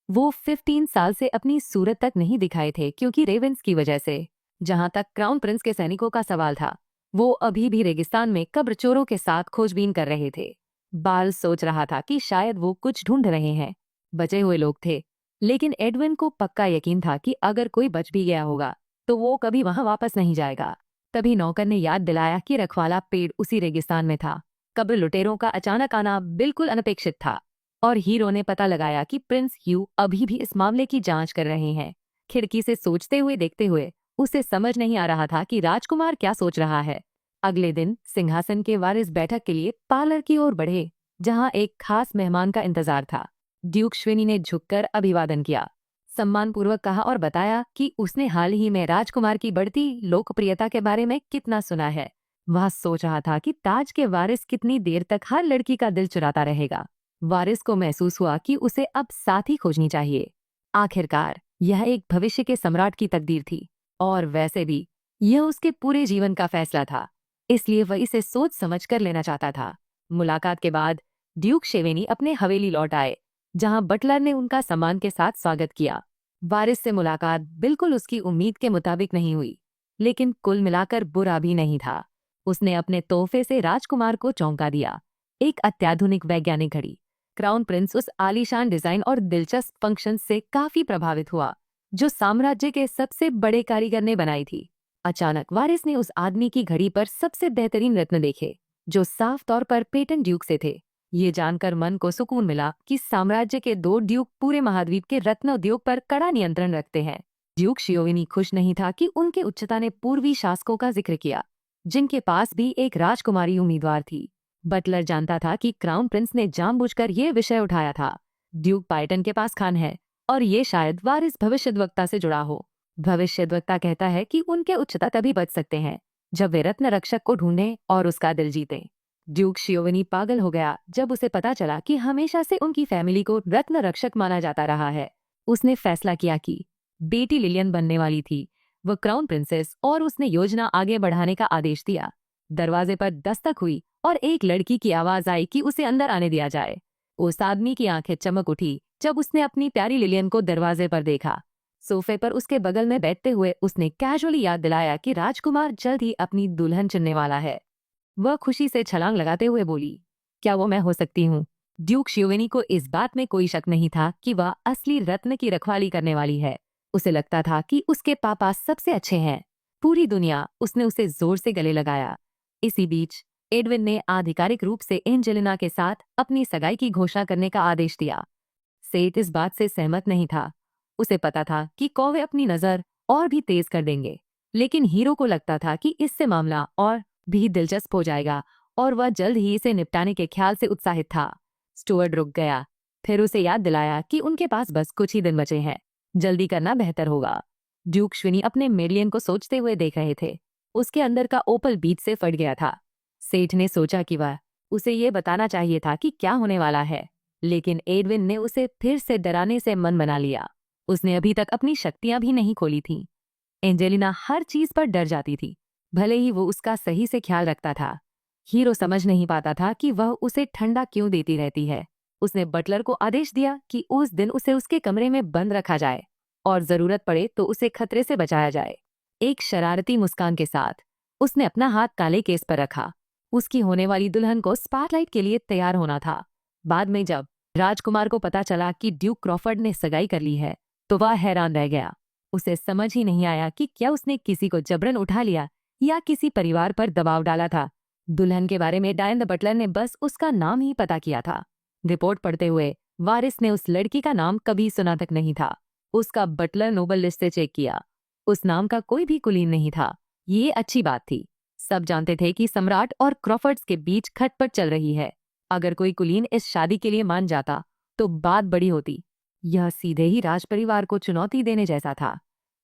वो 15 साल से अपनी सूरत तक नहीं दिखाए थे क्योंकि रेवेंस की वजह से। जहां तक क्राउन प्रिंस के सैनिकों का सवाल था, वो अभी भी रेगिस्तान में कब्र चोरों के साथ खोजबीन कर रहे थे। बाल सोच रहा था कि शायद वो कुछ ढूंढ रहे हैं। बचे हुए लोग थे, लेकिन एडविन को पक्का यकीन था कि अगर कोई बच भी गया होगा तो वो कभी वहां वापस नहीं जाएगा। तभी नौकर ने याद दिलाया कि रखवाला पेड़ उसी रेगिस्तान में था। कब्र लुटेरों का अचानक आना बिल्कुल अनपेक्षित था, और हीरो ने पता लगाया कि प्रिंस ह्यू अभी भी इस मामले की जांच कर रहे हैं। खिड़की से सोचते हुए देखते हुए उसे समझ नहीं आ रहा था कि राजकुमार क्या सोच रहा है। अगले दिन सिंहासन के वारिस बैठक के लिए पार्लर की ओर बढ़े, जहां एक खास मेहमान का इंतजार था। ड्यूक श्वेनी ने झुककर अभिवादन किया, सम्मानपूर्वक कहा और बताया कि उसने हाल ही में राजकुमार की बढ़ती लोकप्रियता के बारे में कितना सुना है। वह सोच रहा था कि ताज के वारिस कितनी देर तक हर लड़की का दिल चुराता रहेगा। वारिस को महसूस हुआ कि उसे अब साथी खोजनी चाहिए। आखिरकार यह एक भविष्य के सम्राट की तकदीर थी, और वैसे भी यह उसके पूरे जीवन का फैसला था, इसलिए वह इसे सोच समझ कर लेना चाहता था। मुलाकात के बाद ड्यूक शेवेनी अपने हवेली लौट आए, जहां बटलर ने उनका सम्मान के साथ स्वागत किया। वारिस से मुलाकात बिल्कुल उसकी उम्मीद के मुताबिक नहीं हुई, लेकिन कुल मिलाकर बुरा भी नहीं था। उसने अपने तोहफे से राजकुमार को चौंका दिया, एक अत्याधुनिक वैज्ञानिक घड़ी। क्राउन प्रिंस उस आलीशान डिजाइन और दिलचस्प फंक्शन से काफी प्रभावित हुआ, जो साम्राज्य के सबसे बड़े कारीगर ने बनाई थी। अचानक वारिस ने उस आदमी की घड़ी पर सबसे बेहतरीन रत्न देखे, जो साफ तौर पर पेटन ड्यूक से थे। ये जानकर मन को सुकून मिला कि साम्राज्य के 2 ड्यूक पूरे महाद्वीप के रत्न उद्योग पर कड़ा नियंत्रण रखते हैं। ड्यूक शियोविनी खुश नहीं था कि उनके उच्चता ने पूर्वी शासकों का जिक्र किया, जिनके पास भी एक राजकुमारी उम्मीदवार थी। बटलर जानता था कि क्राउन प्रिंस ने जानबूझकर ये विषय उठाया था। ड्यूक पाइटन के पास खान है, और ये शायद वारिस भविष्यद्वक्ता से जुड़ा हो। भविष्यद्वक्ता कहता है कि उनके उच्चता तभी बच सकते हैं जब वे रत्न रक्षक को ढूंढें और उसका दिल जीतें। ड्यूक शियोवनी पागल हो गया जब उसे पता चला कि हमेशा से उनकी फैमिली को रत्न रक्षक माना जाता रहा है। उसने फैसला किया कि बेटी लिलियन बनने वाली थी, वह क्राउन प्रिंसेस, और उसने योजना आगे बढ़ाने का आदेश दिया। दरवाजे पर दस्तक हुई और एक लड़की की आवाज आई कि उसे अंदर आने दिया जाए। उस आदमी की आंखें चमक उठी जब उसने अपनी प्यारी लिलियन को दरवाजे पर देखा। सोफे पर उसके बगल में बैठते हुए उसने कैजुअली याद दिलाया कि राजकुमार जल्द ही अपनी दुल्हन चुनने वाला है। वह खुशी से छलांग लगाते हुए बोली, क्या वो मैं हो सकती हूँ? ड्यूक शियोवेनी को इस बात में कोई शक नहीं था कि वह असली रत्न की रखवाली करने वाली है। उसे लगता था कि उसके पापा सबसे अच्छे हैं। पूरी दुनिया उसने उसे जोर से गले लगाया। इसी बीच एडविन ने आधिकारिक रूप से एंजेलिना के साथ अपनी सगाई की घोषणा करने का आदेश दिया। सेठ इस बात से सहमत नहीं था। उसे पता था कि कौवे अपनी नजर और भी तेज कर देंगे, लेकिन हीरो को लगता था कि इससे मामला और भी दिलचस्प हो जाएगा और वह जल्द ही इसे निपटाने के ख्याल से उत्साहित था। स्टुअर्ट रुक गया, फिर उसे याद दिलाया कि उनके पास बस कुछ ही दिन बचे हैं। जल्दी करना बेहतर होगा। ड्यूक श्विनी अपने मेलियन को सोचते हुए देख रहे थे। उसके अंदर का ओपल बीच से फट गया था। सेठ ने सोचा कि वह उसे ये बताना चाहिए था कि क्या होने वाला है, लेकिन एडविन ने उसे फिर से डराने से मन बना लिया। उसने अभी तक अपनी शक्तियां भी नहीं खोली थीं। एंजेलिना हर चीज पर डर जाती थी, भले ही वो उसका सही से ख्याल रखता था। हीरो समझ नहीं पाता था कि वह उसे ठंडा क्यों देती रहती है। उसने बटलर को आदेश दिया कि उस दिन उसे उसके कमरे में बंद रखा जाए और जरूरत पड़े तो उसे खतरे से बचाया जाए। एक शरारती मुस्कान के साथ उसने अपना हाथ काले केस पर रखा। उसकी होने वाली दुल्हन को स्पॉटलाइट के लिए तैयार होना था। बाद में जब राजकुमार को पता चला कि ड्यूक क्रॉफर्ड ने सगाई कर ली है, तो वह हैरान रह गया। उसे समझ ही नहीं आया कि क्या उसने किसी को जबरन उठा लिया या किसी परिवार पर दबाव डाला था। दुल्हन के बारे में डायन द बटलर ने बस उसका नाम ही पता किया था। रिपोर्ट पढ़ते हुए वारिस ने उस लड़की का नाम कभी सुना तक नहीं था। उसका बटलर नोबल लिस्ट से चेक किया। उस नाम का कोई भी कुलीन नहीं था। ये अच्छी बात थी। सब जानते थे कि सम्राट और क्रॉफर्ड्स के बीच खटपट चल रही है। अगर कोई कुलीन इस शादी के लिए मान जाता तो बात बड़ी होती। यह सीधे ही राजपरिवार को चुनौती देने जैसा था।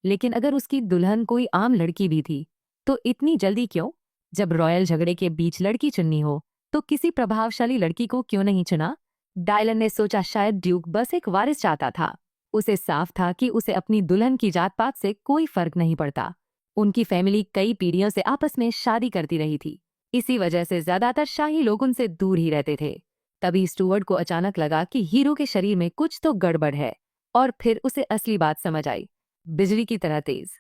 लेकिन अगर उसकी दुल्हन कोई आम लड़की भी थी तो इतनी जल्दी क्यों? जब रॉयल झगड़े के बीच लड़की चुननी हो तो किसी प्रभावशाली लड़की को क्यों नहीं चुना? डायलन ने सोचा शायद ड्यूक बस एक वारिस चाहता था। उसे साफ था कि उसे अपनी दुल्हन की जात पात से कोई फर्क नहीं पड़ता। उनकी फैमिली कई पीढ़ियों से आपस में शादी करती रही थी। इसी वजह से ज्यादातर शाही लोग उनसे दूर ही रहते थे। तभी स्टुअर्ट को अचानक लगा कि हीरो के शरीर में कुछ तो गड़बड़ है, और फिर उसे असली बात समझ आई। बिजली की तरह तेज।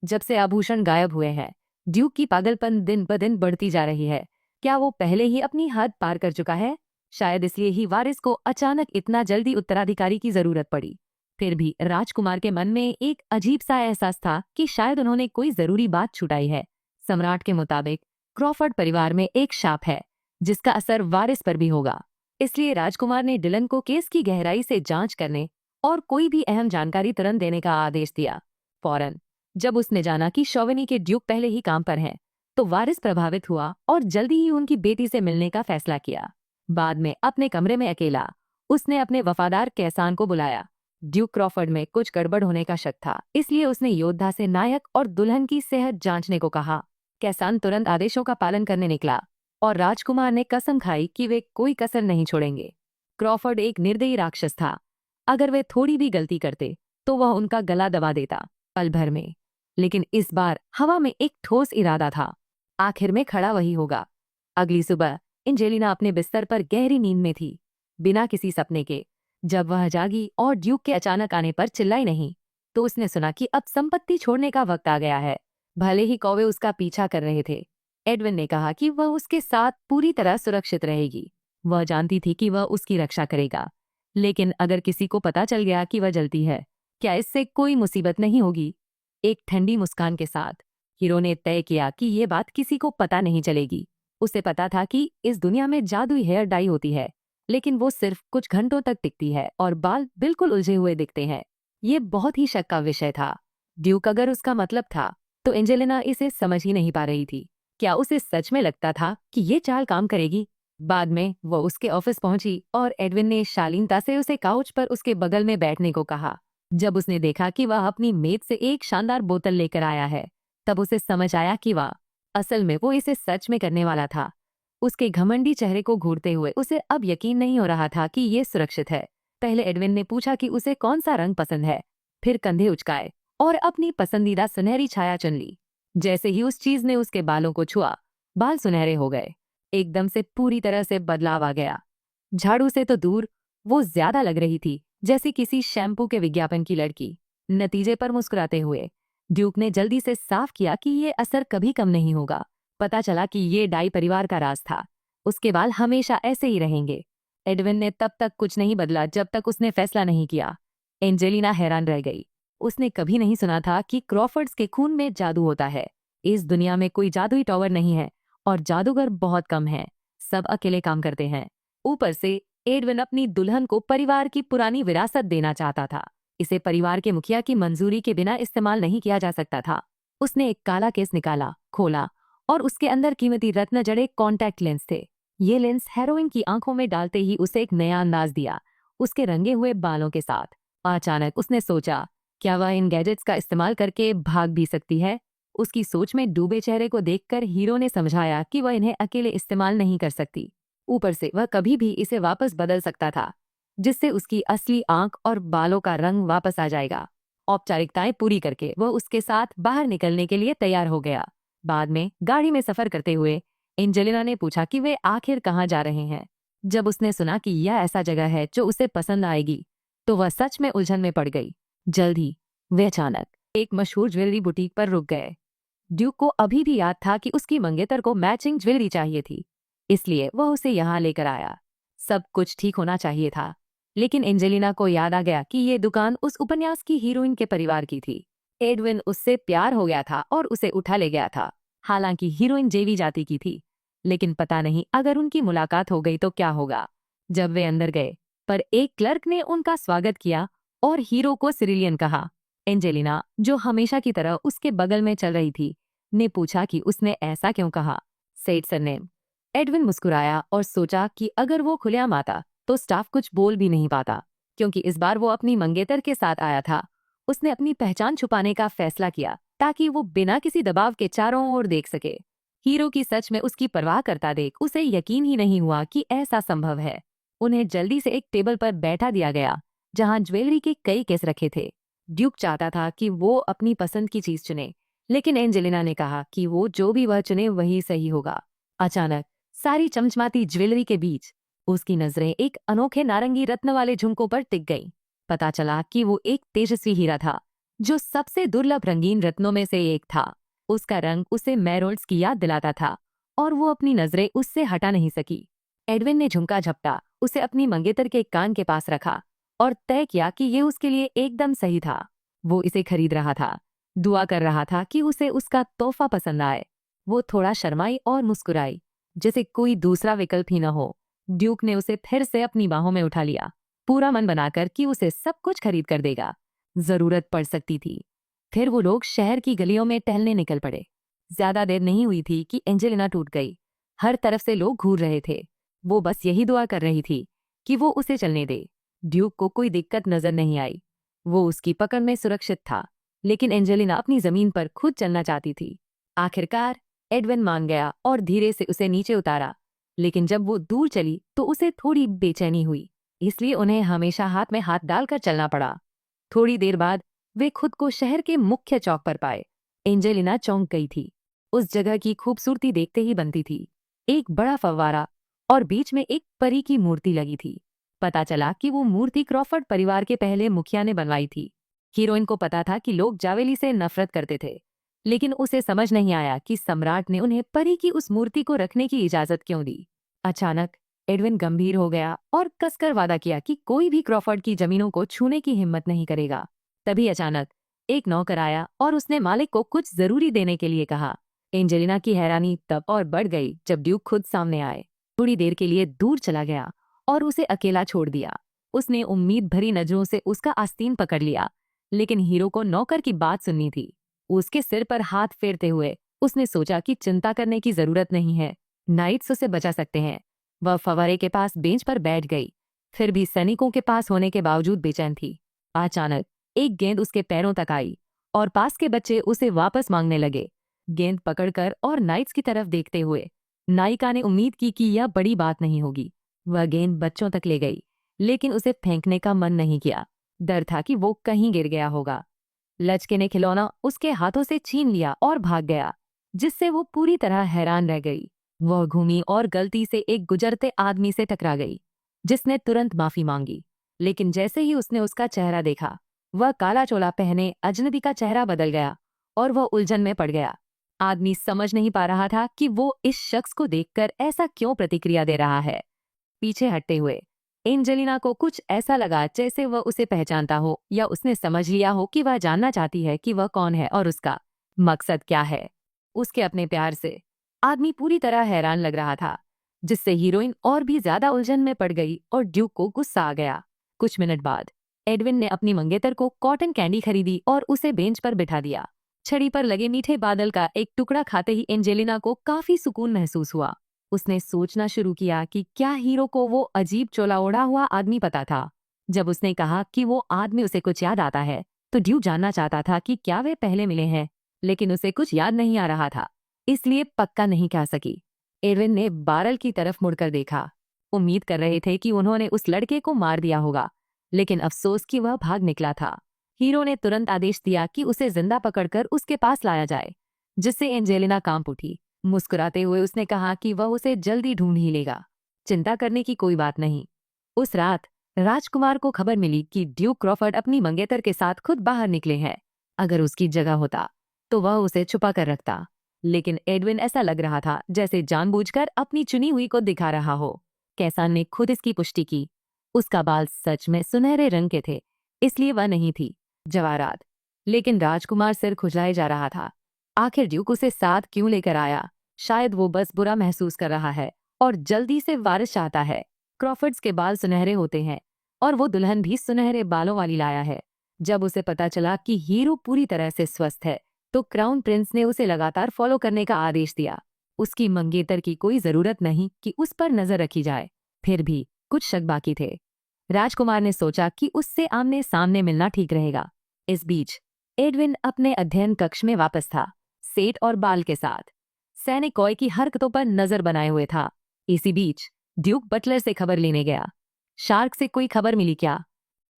जब से आभूषण गायब हुए हैं, ड्यूक की पागलपन दिन ब दिन बढ़ती जा रही है। क्या वो पहले ही अपनी हद पार कर चुका है? शायद इसलिए ही वारिस को अचानक इतना जल्दी उत्तराधिकारी की जरूरत पड़ी। फिर भी राजकुमार के मन में एक अजीब सा एहसास था कि शायद उन्होंने कोई जरूरी बात छुटाई है। सम्राट के मुताबिक क्रॉफर्ड परिवार में एक शाप है जिसका असर वारिस पर भी होगा। इसलिए राजकुमार ने डिलन को केस की गहराई से जांच करने और कोई भी अहम जानकारी तुरंत देने का आदेश दिया। फौरन जब उसने जाना कि शोवेनी के ड्यूक पहले ही काम पर हैं, तो वारिस प्रभावित हुआ और जल्दी ही उनकी बेटी से मिलने का फैसला किया। बाद में अपने कमरे में अकेला उसने अपने वफादार कैसान को बुलाया। ड्यूक क्रॉफर्ड में कुछ गड़बड़ होने का शक था, इसलिए उसने योद्धा से नायक और दुल्हन की सेहत जांचने को कहा। कैसान तुरंत आदेशों का पालन करने निकला और राजकुमार ने कसम खाई कि वे कोई कसर नहीं छोड़ेंगे। क्रॉफर्ड एक निर्दयी राक्षस था। अगर वे थोड़ी भी गलती करते तो वह उनका गला दबा देता, पल भर में। लेकिन इस बार हवा में एक ठोस इरादा था। आखिर में खड़ा वही होगा। अगली सुबह एंजेलिना अपने बिस्तर पर गहरी नींद में थी, बिना किसी सपने के। जब वह जागी और ड्यूक के अचानक आने पर चिल्लाई नहीं, तो उसने सुना कि अब संपत्ति छोड़ने का वक्त आ गया है। भले ही कौवे उसका पीछा कर रहे थे, एडविन ने कहा कि वह उसके साथ पूरी तरह सुरक्षित रहेगी। वह जानती थी कि वह उसकी रक्षा करेगा। लेकिन अगर किसी को पता चल गया कि वह जलती है, क्या इससे कोई मुसीबत नहीं होगी? एक ठंडी मुस्कान के साथ हीरो ने तय किया कि ये बात किसी को पता नहीं चलेगी। उसे पता था कि इस दुनिया में जादुई हेयर डाई होती है, लेकिन वो सिर्फ कुछ घंटों तक टिकती है और बाल बिल्कुल उलझे हुए दिखते हैं। ये बहुत ही शक का विषय था। ड्यूक अगर उसका मतलब था, तो एंजेलिना इसे समझ ही नहीं पा रही थी। क्या उसे सच में लगता था कि ये चाल काम करेगी? बाद में वो उसके ऑफिस पहुंची और एडविन ने शालीनता से उसे काउच पर उसके बगल में बैठने को कहा। जब उसने देखा कि वह अपनी मेज से एक शानदार बोतल लेकर आया है, तब उसे समझ आया कि वह असल में वो इसे सच में करने वाला था। उसके घमंडी चेहरे को घूरते हुए उसे अब यकीन नहीं हो रहा था कि ये सुरक्षित है। पहले एडविन ने पूछा कि उसे कौन सा रंग पसंद है, फिर कंधे उचकाए और अपनी पसंदीदा सुनहरी छाया चुन ली। जैसे ही उस चीज ने उसके बालों को छुआ, बाल सुनहरे हो गए। एकदम से पूरी तरह से बदलाव आ गया। झाड़ू से तो दूर, वो ज्यादा लग रही थी जैसे किसी शैम्पू के विज्ञापन की लड़की। नतीजे पर मुस्कुराते हुए ड्यूक ने जल्दी से साफ किया कि ये असर कभी कम नहीं होगा। पता चला कि ये डाई परिवार का राज था। उसके बाल हमेशा ऐसे ही रहेंगे। एडविन ने तब तक कुछ नहीं बदला जब तक उसने फैसला नहीं किया। एंजेलिना हैरान रह गई। उसने कभी नहीं सुना था कि क्रॉफर्ड्स के खून में जादू होता है। इस दुनिया में कोई जादुई टावर नहीं है और जादूगर बहुत कम हैं। सब अकेले काम करते हैं। ऊपर से एडविन अपनी दुल्हन को परिवार की पुरानी विरासत देना चाहता था। इसे परिवार के मुखिया की मंजूरी के बिना इस्तेमाल नहीं किया जा सकता था। उसने एक काला केस निकाला, खोला और उसके अंदर कीमती रत्न जड़े कॉन्टैक्ट लेंस थे। ये लेंस हेरोइन की आंखों में डालते ही उसे एक नया अंदाज दिया, उसके रंगे हुए बालों के साथ। अचानक उसने सोचा, क्या वह इन गैजेट्स का इस्तेमाल करके भाग भी सकती है? उसकी सोच में डूबे चेहरे को देखकर हीरो ने समझाया कि वह इन्हें अकेले इस्तेमाल नहीं कर सकती। ऊपर से वह कभी भी इसे वापस बदल सकता था, जिससे उसकी असली आंख और बालों का रंग वापस आ जाएगा। औपचारिकताएं पूरी करके वह उसके साथ बाहर निकलने के लिए तैयार हो गया। बाद में गाड़ी में सफर करते हुए एंजेलिना ने पूछा कि वे आखिर कहाँ जा रहे हैं। जब उसने सुना कि यह ऐसा जगह है जो उसे पसंद आएगी, तो वह सच में उलझन में पड़ गई। जल्द ही वे अचानक एक मशहूर ज्वेलरी बुटीक पर रुक गए। ड्यूक को अभी भी याद था कि उसकी मंगेतर को मैचिंग ज्वेलरी चाहिए थी, इसलिए वह उसे यहाँ लेकर आया। सब कुछ ठीक होना चाहिए था, लेकिन एंजेलिना को याद आ गया कि ये दुकान उस उपन्यास की हीरोइन के परिवार की थी। एडविन उससे प्यार हो गया था और उसे उठा ले गया था। हालांकि हीरोइन जेवी जाति की थी, लेकिन पता नहीं अगर उनकी मुलाकात हो गई तो क्या होगा। जब वे अंदर गए, पर एक क्लर्क ने उनका स्वागत किया और हीरो को सिरिलियन कहा। एंजेलिना, जो हमेशा की तरह उसके बगल में चल रही थी, ने पूछा कि उसने ऐसा क्यों कहा। Said surname. एडविन मुस्कुराया और सोचा कि अगर वो खुलेआम आता तो स्टाफ कुछ बोल भी नहीं पाता, क्योंकि इस बार वो अपनी मंगेतर के साथ आया था। उसने अपनी पहचान छुपाने का फैसला किया ताकि वो बिना किसी दबाव के चारों ओर देख सके। हीरो की सच में उसकी परवाह करता देख उसे यकीन ही नहीं हुआ कि ऐसा संभव है। उन्हें जल्दी से एक टेबल पर बैठा दिया गया, जहां ज्वेलरी के कई केस रखे थे। ड्यूक चाहता था कि वो अपनी पसंद की चीज चुने, लेकिन एंजेलिना ने कहा कि वो जो भी वह चुने वही सही होगा। अचानक सारी चमचमाती ज्वेलरी के बीच उसकी नजरें एक अनोखे नारंगी रत्न वाले झुमकों पर टिक गईं। पता चला कि वो एक तेजस्वी हीरा था, जो सबसे दुर्लभ रंगीन रत्नों में से एक था। उसका रंग उसे मैरोल्ड्स की याद दिलाता था और वो अपनी नजरें उससे हटा नहीं सकी। एडविन ने झुमका झपटा, उसे अपनी मंगेतर के कान के पास रखा और तय किया कि ये उसके लिए एकदम सही था। वो इसे खरीद रहा था, दुआ कर रहा था कि उसे उसका तोहफा पसंद आए। वो थोड़ा शर्माई और मुस्कुराई, जैसे कोई दूसरा विकल्प ही न हो। ड्यूक ने उसे फिर से अपनी बाहों में उठा लिया, पूरा मन बनाकर कि उसे सब कुछ खरीद कर देगा। जरूरत पड़ सकती थी। फिर वो लोग शहर की गलियों में टहलने निकल पड़े। ज्यादा देर नहीं हुई थी कि एंजेलिना टूट गई। हर तरफ से लोग घूर रहे थे। वो बस यही दुआ कर रही थी कि वो उसे चलने दे। ड्यूक को कोई दिक्कत नजर नहीं आई। वो उसकी पकड़ में सुरक्षित था, लेकिन एंजेलिना अपनी जमीन पर खुद चलना चाहती थी। आखिरकार एडविन मान गया और धीरे से उसे नीचे उतारा, लेकिन जब वो दूर चली तो उसे थोड़ी बेचैनी हुई, इसलिए उन्हें हमेशा हाथ में हाथ डालकर चलना पड़ा। थोड़ी देर बाद वे खुद को शहर के मुख्य चौक पर पाए। एंजेलिना चौंक गई थी। उस जगह की खूबसूरती देखते ही बनती थी। एक बड़ा फव्वारा और बीच में एक परी की मूर्ति लगी थी। पता चला कि वो मूर्ति क्रॉफर्ड परिवार के पहले मुखिया ने बनवाई थी। हीरोइन को पता था कि लोग जावेली से नफरत करते थे, लेकिन उसे समझ नहीं आया कि सम्राट ने उन्हें परी की उस मूर्ति को रखने की इजाजत क्यों दी। अचानक एडविन गंभीर हो गया और कसकर वादा किया कि कोई भी क्रॉफर्ड की जमीनों को छूने की हिम्मत नहीं करेगा। तभी अचानक एक नौकर आया और उसने मालिक को कुछ जरूरी देने के लिए कहा। एंजेलिना की हैरानी तब और बढ़ गई जब ड्यूक खुद सामने आए। थोड़ी देर के लिए दूर चला गया और उसे अकेला छोड़ दिया। उसने उम्मीद भरी नजरों से उसका आस्तीन पकड़ लिया, लेकिन हीरो को नौकर की बात सुननी थी। उसके सिर पर हाथ फेरते हुए उसने सोचा कि चिंता करने की जरूरत नहीं है, नाइट्स उसे बचा सकते हैं। वह फव्वारे के पास बेंच पर बैठ गई, फिर भी सैनिकों के पास होने के बावजूद बेचैन थी। अचानक एक गेंद उसके पैरों तक आई और पास के बच्चे उसे वापस मांगने लगे। गेंद पकड़कर और नाइट्स की तरफ देखते हुए नायिका ने उम्मीद की कि यह बड़ी बात नहीं होगी। वह गेंद बच्चों तक ले गई, लेकिन उसे फेंकने का मन नहीं किया। डर था कि वो कहीं गिर गया होगा। लचके ने खिलौना उसके हाथों से छीन लिया और भाग गया, जिससे वो पूरी तरह हैरान रह गई। वह घूमी और गलती से एक गुजरते आदमी से टकरा गई, जिसने तुरंत माफी मांगी। लेकिन जैसे ही उसने उसका चेहरा देखा, वह काला चोला पहने अजनबी का चेहरा बदल गया और वह उलझन में पड़ गया। आदमी समझ नहीं पा रहा था कि वो इस शख्स को देखकर ऐसा क्यों प्रतिक्रिया दे रहा है। पीछे हटते हुए एंजेलिना को कुछ ऐसा लगा जैसे वह उसे पहचानता हो या उसने समझ लिया हो कि वह जानना चाहती है कि वह कौन है और उसका मकसद क्या है उसके अपने प्यार से। आदमी पूरी तरह हैरान लग रहा था, जिससे हीरोइन और भी ज्यादा उलझन में पड़ गई और ड्यूक को गुस्सा आ गया। कुछ मिनट बाद एडविन ने अपनी मंगेतर को कॉटन कैंडी खरीदी और उसे बेंच पर बिठा दिया। छड़ी पर लगे मीठे बादल का एक टुकड़ा खाते ही एंजेलिना को काफी सुकून महसूस हुआ। उसने सोचना शुरू किया कि क्या हीरो को वो अजीब चोला ओढ़ा हुआ आदमी पता था। जब उसने कहा कि वो आदमी उसे कुछ याद आता है, तो ड्यूक जानना चाहता था कि क्या वे पहले मिले हैं, लेकिन उसे कुछ याद नहीं आ रहा था, इसलिए पक्का नहीं कह सकी। एडविन ने बारल की तरफ मुड़कर देखा। उम्मीद कर रहे थे कि उन्होंने उस लड़के को मार दिया होगा, लेकिन अफसोस कि वह भाग निकला था। हीरो ने तुरंत आदेश दिया कि उसे जिंदा पकड़कर उसके पास लाया जाए, जिससे एंजेलिना कांप उठी। मुस्कुराते हुए उसने कहा कि वह उसे जल्दी ढूंढ ही लेगा, चिंता करने की कोई बात नहीं। उस रात राजकुमार को खबर मिली कि ड्यूक क्रॉफर्ड अपनी मंगेतर के साथ खुद बाहर निकले हैं। अगर उसकी जगह होता तो वह उसे छुपा कर रखता, लेकिन एडविन ऐसा लग रहा था जैसे जानबूझकर अपनी चुनी हुई को दिखा रहा हो। कैसान ने खुद इसकी पुष्टि की। उसका बाल सच में सुनहरे रंग के थे, इसलिए वह नहीं थी जवाहरात। लेकिन राजकुमार सिर खुजलाए जा रहा था। आखिर ड्यूक उसे साथ क्यों लेकर आया? शायद वो बस बुरा महसूस कर रहा है और जल्दी से वारिस चाहता है। क्रॉफर्ड्स के बाल सुनहरे होते हैं और वो दुल्हन भी सुनहरे बालों वाली लाया है। जब उसे पता चला कि हीरो पूरी तरह से स्वस्थ है, तो क्राउन प्रिंस ने उसे लगातार फॉलो करने का आदेश दिया। उसकी मंगेतर की कोई जरूरत नहीं कि उस पर नजर रखी जाए। फिर भी कुछ शक बाकी थे। राजकुमार ने सोचा कि उससे आमने सामने मिलना ठीक रहेगा। इस बीच एडविन अपने अध्ययन कक्ष में वापस था, सेठ और बाल के साथ। सैनिक कॉय की हरकतों पर नजर बनाए हुए था। इसी बीच ड्यूक बटलर से खबर लेने गया। शार्क से कोई खबर मिली क्या?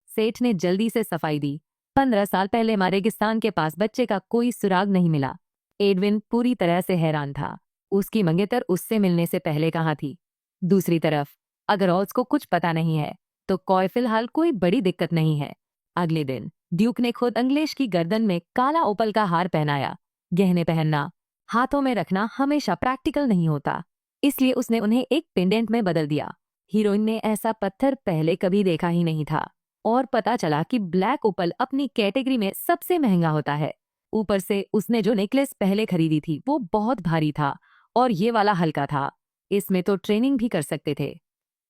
सेठ ने जल्दी से सफाई दी। 15 साल पहले रेगिस्तान के पास बच्चे का कोई सुराग नहीं मिला। एडविन पूरी तरह से हैरान था। उसकी मंगेतर उससे मिलने से पहले कहाँ थी? दूसरी तरफ अगर ऑल्स को कुछ पता नहीं है, तो कॉय फिलहाल कोई बड़ी दिक्कत नहीं है। अगले दिन ड्यूक ने खुद अंग्लेश की गर्दन में काला ओपल का हार पहनाया। गहने पहनना, हाथों में रखना हमेशा प्रैक्टिकल नहीं होता, इसलिए उसने उन्हें एक पेंडेंट में बदल दिया। हीरोइन ने ऐसा पत्थर पहले कभी देखा ही नहीं था और पता चला कि ब्लैक ओपल अपनी कैटेगरी में सबसे महंगा होता है। ऊपर से उसने जो नेकलेस पहले खरीदी थी वो बहुत भारी था और ये वाला हल्का था। इसमें तो ट्रेनिंग भी कर सकते थे।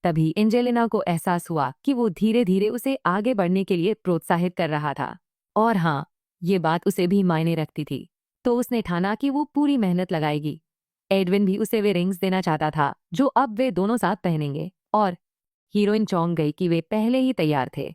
तभी एंजेलिना को एहसास हुआ कि वो धीरे धीरे उसे आगे बढ़ने के लिए प्रोत्साहित कर रहा था। और हाँ, ये बात उसे भी मायने रखती थी, तो उसने ठाना कि वो पूरी मेहनत लगाएगी। एडविन भी उसे वे रिंग्स देना चाहता था जो अब वे दोनों साथ पहनेंगे, और हीरोइन चौंक गई कि वे पहले ही तैयार थे।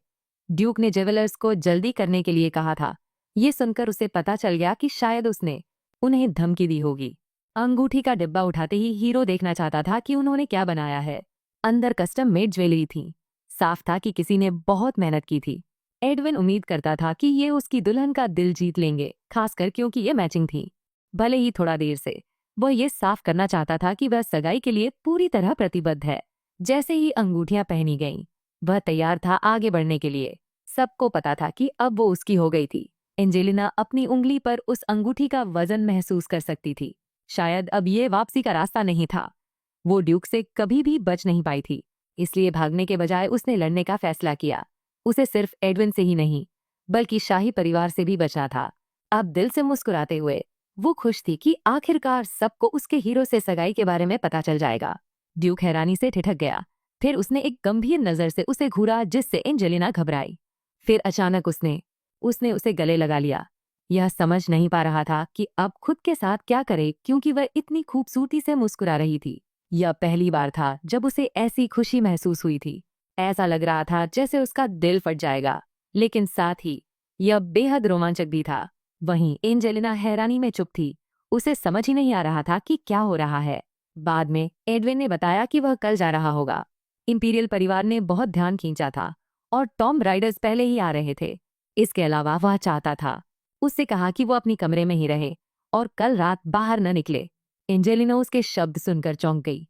ड्यूक ने ज्वेलर्स को जल्दी करने के लिए कहा था। ये सुनकर उसे पता चल गया कि शायद उसने उन्हें धमकी दी होगी। अंगूठी का डिब्बा उठाते ही हीरो देखना चाहता था कि उन्होंने क्या बनाया है। अंदर कस्टम मेड ज्वेलरी थी। साफ था कि किसी ने बहुत मेहनत की थी। एडविन उम्मीद करता था कि ये उसकी दुल्हन का दिल जीत लेंगे, खासकर क्योंकि ये मैचिंग थी। भले ही थोड़ा देर से वह ये साफ करना चाहता था कि वह सगाई के लिए पूरी तरह प्रतिबद्ध है। जैसे ही अंगूठियां पहनी गईं, वह तैयार था आगे बढ़ने के लिए। सबको पता था कि अब वो उसकी हो गई थी। एंजेलिना अपनी उंगली पर उस अंगूठी का वजन महसूस कर सकती थी। शायद अब ये वापसी का रास्ता नहीं था। वो ड्यूक से कभी भी बच नहीं पाई थी, इसलिए भागने के बजाय उसने लड़ने का फैसला किया। उसे सिर्फ एडविन से ही नहीं, बल्कि शाही परिवार से भी बचना था। अब दिल से मुस्कुराते हुए वो खुश थी कि आखिरकार सबको उसके हीरो से सगाई के बारे में पता चल जाएगा। ड्यूक हैरानी से ठिठक गया। फिर उसने एक गंभीर नजर से उसे घूरा, जिससे एंजेलिना घबराई। फिर अचानक उसने उसे गले लगा लिया। यह समझ नहीं पा रहा था कि अब खुद के साथ क्या करे, क्योंकि वह इतनी खूबसूरती से मुस्कुरा रही थी। यह पहली बार था जब उसे ऐसी खुशी महसूस हुई थी। ऐसा लग रहा था जैसे उसका दिल फट जाएगा, लेकिन साथ ही यह बेहद रोमांचक भी था। वहीं एंजेलिना हैरानी में चुप थी। उसे समझ ही नहीं आ रहा था कि क्या हो रहा है। बाद में एडविन ने बताया कि वह कल जा रहा होगा। इंपीरियल परिवार ने बहुत ध्यान खींचा था और टॉम राइडर्स पहले ही आ रहे थे। इसके अलावा वह चाहता था, उससे कहा कि वो अपनी कमरे में ही रहे और कल रात बाहर न निकले। एंजेलिना उसके शब्द सुनकर चौंक गई।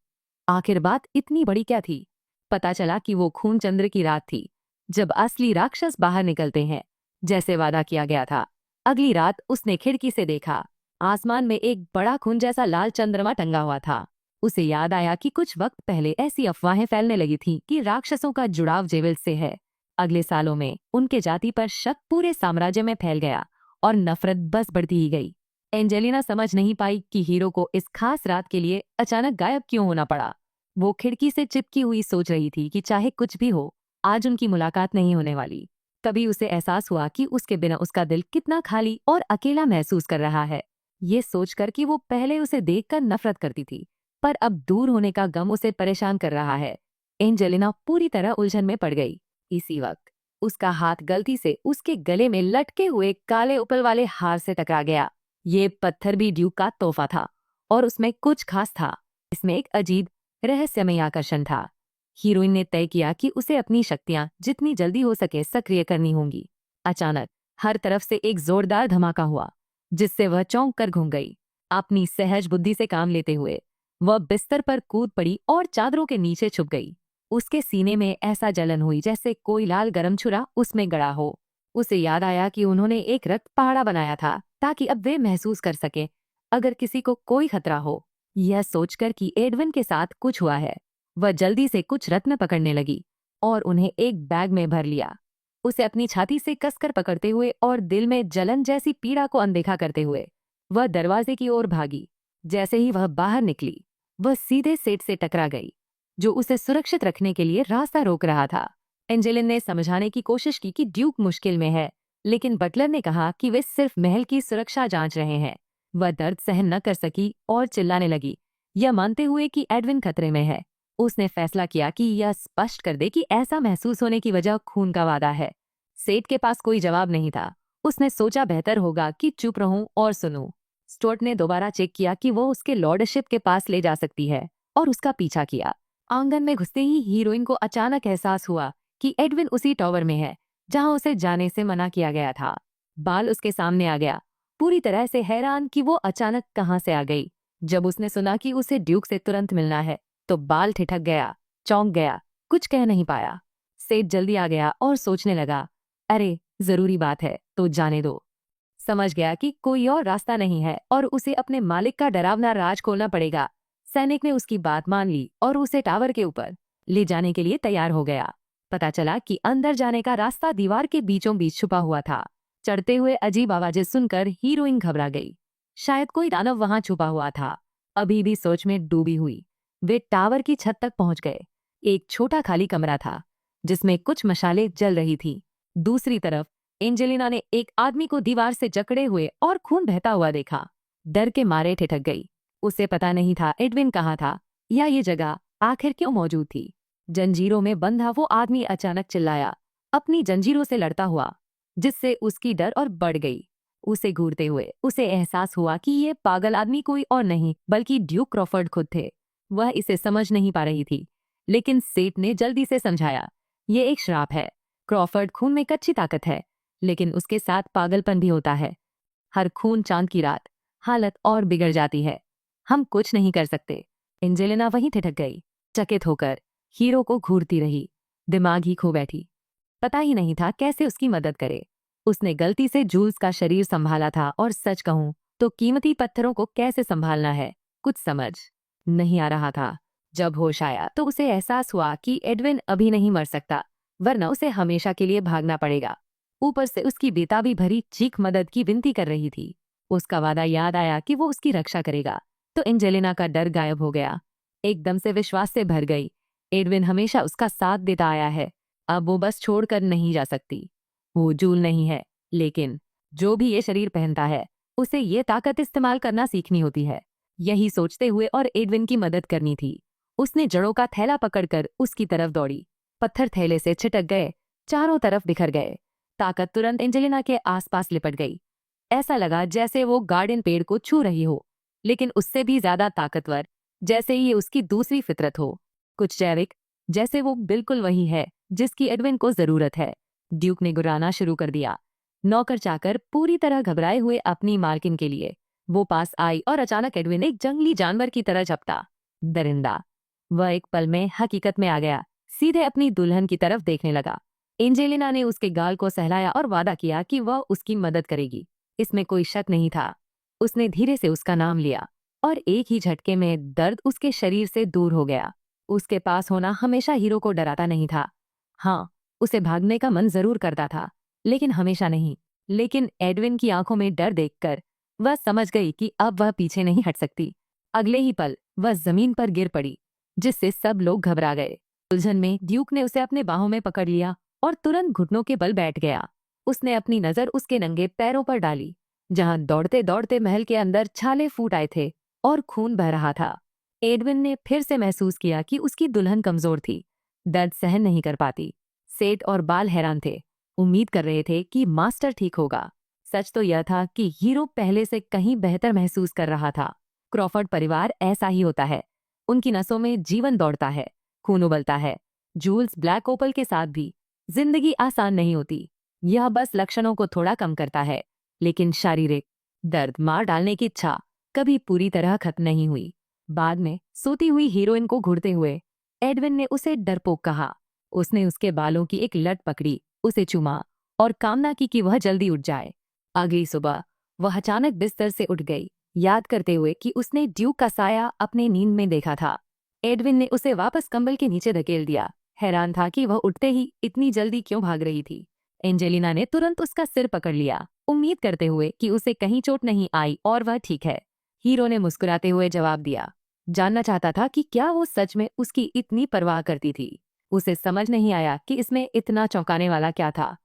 आखिर बात इतनी बड़ी क्या थी? पता चला कि वो खून चंद्र की रात थी, जब असली राक्षस बाहर निकलते हैं, जैसे वादा किया गया था। अगली रात उसने खिड़की से देखा। आसमान में एक बड़ा खून जैसा लाल चंद्रमा टंगा हुआ था। उसे याद आया कि कुछ वक्त पहले ऐसी अफवाहें फैलने लगी थी कि राक्षसों का जुड़ाव जेविल से है। अगले सालों में उनके जाति पर शक पूरे साम्राज्य में फैल गया और नफरत बस बढ़ती ही गई। एंजेलिना समझ नहीं पाई कि हीरो को इस खास रात के लिए अचानक गायब क्यों होना पड़ा। वो खिड़की से चिपकी हुई सोच रही थी कि चाहे कुछ भी हो, आज उनकी मुलाकात नहीं होने वाली। तभी उसे एहसास हुआ कि उसके बिना उसका दिल कितना खाली और अकेला महसूस कर रहा है। ये सोचकर कि वो पहले उसे देखकर नफरत करती थी, पर अब दूर होने का गम उसे परेशान कर रहा है। एंजेलिना पूरी तरह उलझन में पड़ गई। इसी वक्त उसका हाथ गलती से उसके गले में लटके हुए काले उपल वाले हार से टकरा गया। ये पत्थर भी ड्यूक का तोहफा था और उसमें कुछ खास था। इसमें एक अजीब रहस्यमय आकर्षण था। हीरोइन ने तय किया कि उसे अपनी शक्तियां जितनी जल्दी हो सके सक्रिय करनी होंगी। अचानक हर तरफ से एक जोरदार धमाका हुआ, जिससे वह चौंक कर घूम गई। अपनी सहज बुद्धि से काम लेते हुए वह बिस्तर पर कूद पड़ी और चादरों के नीचे छुप गई। उसके सीने में ऐसा जलन हुई जैसे कोई लाल गरम छुरा उसमें गड़ा हो। उसे याद आया कि उन्होंने एक रक्त पहाड़ा बनाया था ताकि अब वे महसूस कर सके अगर किसी को कोई खतरा हो। यह सोचकर कि एडविन के साथ कुछ हुआ है, वह जल्दी से कुछ रत्न पकड़ने लगी और उन्हें एक बैग में भर लिया। उसे अपनी छाती से कसकर पकड़ते हुए और दिल में जलन जैसी पीड़ा को अनदेखा करते हुए वह दरवाजे की ओर भागी। जैसे ही वह बाहर निकली, वह सीधे सेठ से टकरा गई, जो उसे सुरक्षित रखने के लिए रास्ता रोक रहा था। एंजेलिन ने समझाने की कोशिश की कि ड्यूक मुश्किल में है, लेकिन बटलर ने कहा कि वे सिर्फ महल की सुरक्षा जांच रहे हैं। वह दर्द सहन न कर सकी और चिल्लाने लगी, यह मानते हुए कि एडविन खतरे में है। उसने फैसला किया कि यह स्पष्ट कर दे कि ऐसा महसूस होने की वजह खून का वादा है। सेठ के पास कोई जवाब नहीं था। उसने सोचा बेहतर होगा कि चुप रहूं और सुनूं। स्टुअर्ट ने दोबारा चेक किया कि वो उसके लॉर्डशिप के पास ले जा सकती है और उसका पीछा किया। आंगन में घुसते ही हीरोइन को अचानक एहसास हुआ कि एडविन उसी टॉवर में है जहां उसे जाने से मना किया गया था। बाल उसके सामने आ गया, पूरी तरह से हैरान कि वो अचानक कहां से आ गई। जब उसने सुना कि उसे ड्यूक से तुरंत मिलना है, तो बाल ठिठक गया, चौंक गया, कुछ कह नहीं पाया। सेठ जल्दी आ गया और सोचने लगा, अरे जरूरी बात है तो जाने दो। समझ गया कि कोई और रास्ता नहीं है और उसे अपने मालिक का डरावना राज खोलना पड़ेगा। सैनिक ने उसकी बात मान ली और उसे टावर के ऊपर ले जाने के लिए तैयार हो गया। पता चला कि अंदर जाने का रास्ता दीवार के बीचों बीच छुपा हुआ था। चढ़ते हुए अजीब आवाजें सुनकर हीरोइन घबरा गई। शायद कोई दानव वहां छुपा हुआ था। अभी भी सोच में डूबी हुई वे टावर की छत तक पहुंच गए। एक छोटा खाली कमरा था जिसमें कुछ मशालें जल रही थी। दूसरी तरफ एंजेलिना ने एक आदमी को दीवार से जकड़े हुए और खून बहता हुआ देखा। डर के मारे ठिठक गई। उसे पता नहीं था एडविन कहाँ था या ये जगह आखिर क्यों मौजूद थी। जंजीरों में बंधा वो आदमी अचानक चिल्लाया, अपनी जंजीरों से लड़ता हुआ, जिससे उसकी डर और बढ़ गई। उसे घूरते हुए उसे एहसास हुआ कि ये पागल आदमी कोई और नहीं बल्कि ड्यूक क्रॉफर्ड खुद थे। वह इसे समझ नहीं पा रही थी, लेकिन सेठ ने जल्दी से समझाया, ये एक श्राप है। क्रॉफर्ड खून में कच्ची ताकत है, लेकिन उसके साथ पागलपन भी होता है। हर खून चांद की रात, हालत और बिगड़ जाती है। हम कुछ नहीं कर सकते। एंजेलिना वहीं ठिठक गई, चकित होकर हीरो को घूरती रही। दिमाग ही खो बैठी। पता ही नहीं था कैसे उसकी मदद करे। उसने गलती से जूल्स का शरीर संभाला था और सच कहूं तो कीमती पत्थरों को कैसे संभालना है कुछ समझ नहीं आ रहा था। जब होश आया तो उसे एहसास हुआ कि एडविन अभी नहीं मर सकता, वरना उसे हमेशा के लिए भागना पड़ेगा। ऊपर से उसकी बेताबी भरी चीख मदद की विनती कर रही थी। उसका वादा याद आया कि वो उसकी रक्षा करेगा, तो एंजेलिना का डर गायब हो गया। एकदम से विश्वास से भर गई। एडविन हमेशा उसका साथ देता आया है, अब वो बस छोड़कर नहीं जा सकती। वो जूल नहीं है, लेकिन जो भी ये शरीर पहनता है उसे ये ताकत इस्तेमाल करना सीखनी होती है। यही सोचते हुए और एडविन की मदद करनी थी, उसने जड़ों का थैला पकड़कर उसकी तरफ दौड़ी। पत्थर थैले से छिटक गए, चारों तरफ बिखर गए। ताकत तुरंत एंजेलिना के आसपास लिपट गई। ऐसा लगा जैसे वो गार्डन पेड़ को छू रही हो, लेकिन उससे भी ज्यादा ताकतवर, जैसे ये उसकी दूसरी फितरत हो। कुछ जैविक, जैसे वो बिल्कुल वही है जिसकी एडविन को जरूरत है। ड्यूक ने गुर्राना शुरू कर दिया। नौकर चाकर पूरी तरह घबराए हुए अपनी मालकिन के लिए वो पास आई और अचानक एडविन एक जंगली जानवर की तरह झपटा। दरिंदा। वह एक पल में हकीकत में आ गया, सीधे अपनी दुल्हन की तरफ देखने लगा। एंजेलिना ने उसके गाल को सहलाया और वादा किया कि वह उसकी मदद करेगी। इसमें कोई शक नहीं था। उसने धीरे से उसका नाम लिया, और एक ही झटके में दर्द उसके शरीर से दूर हो गया। उसके पास होना हमेशा हीरो को डराता नहीं था। हाँ, उसे भागने का मन जरूर करता था, लेकिन हमेशा नहीं। लेकिन एडविन की आंखों में डर देखकर वह समझ गई कि अब वह पीछे नहीं हट सकती। अगले ही पल वह जमीन पर गिर पड़ी, जिससे सब लोग घबरा गए। उलझन में ड्यूक ने उसे अपने बाहों में पकड़ लिया और तुरंत घुटनों के बल बैठ गया। उसने अपनी नजर उसके नंगे पैरों पर डाली, जहां दौड़ते दौड़ते महल के अंदर छाले फूट आए थे और खून बह रहा था। एडविन ने फिर से महसूस किया कि उसकी दुल्हन कमजोर थी, दर्द सहन नहीं कर पाती। सेठ और बाल हैरान थे, उम्मीद कर रहे थे कि मास्टर ठीक होगा। सच तो यह था कि हीरो पहले से कहीं बेहतर महसूस कर रहा था। क्रॉफर्ड परिवार ऐसा ही होता है। उनकी नसों में जीवन दौड़ता है, खून उबलता है। जूल्स ब्लैक ओपल के साथ भी जिंदगी आसान नहीं होती। यह बस लक्षणों को थोड़ा कम करता है, लेकिन शारीरिक दर्द, मार डालने की इच्छा कभी पूरी तरह खत्म नहीं हुई। बाद में सोती हुई हीरोइन को घूरते हुए एडविन ने उसे डरपोक कहा। उसने उसके बालों की एक लट पकड़ी, उसे चूमा और कामना की कि वह जल्दी उठ जाए। अगली सुबह वह अचानक बिस्तर से उठ गई, याद करते हुए कि उसने ड्यूक का साया अपने नींद में देखा था। एडविन ने उसे वापस कंबल के नीचे धकेल दिया। हैरान था कि वह उठते ही इतनी जल्दी क्यों भाग रही थी। एंजेलिना ने तुरंत उसका सिर पकड़ लिया, उम्मीद करते हुए कि उसे कहीं चोट नहीं आई और वह ठीक है। हीरो ने मुस्कुराते हुए जवाब दिया। जानना चाहता था कि क्या वो सच में उसकी इतनी परवाह करती थी। उसे समझ नहीं आया कि इसमें इतना चौंकाने वाला क्या था।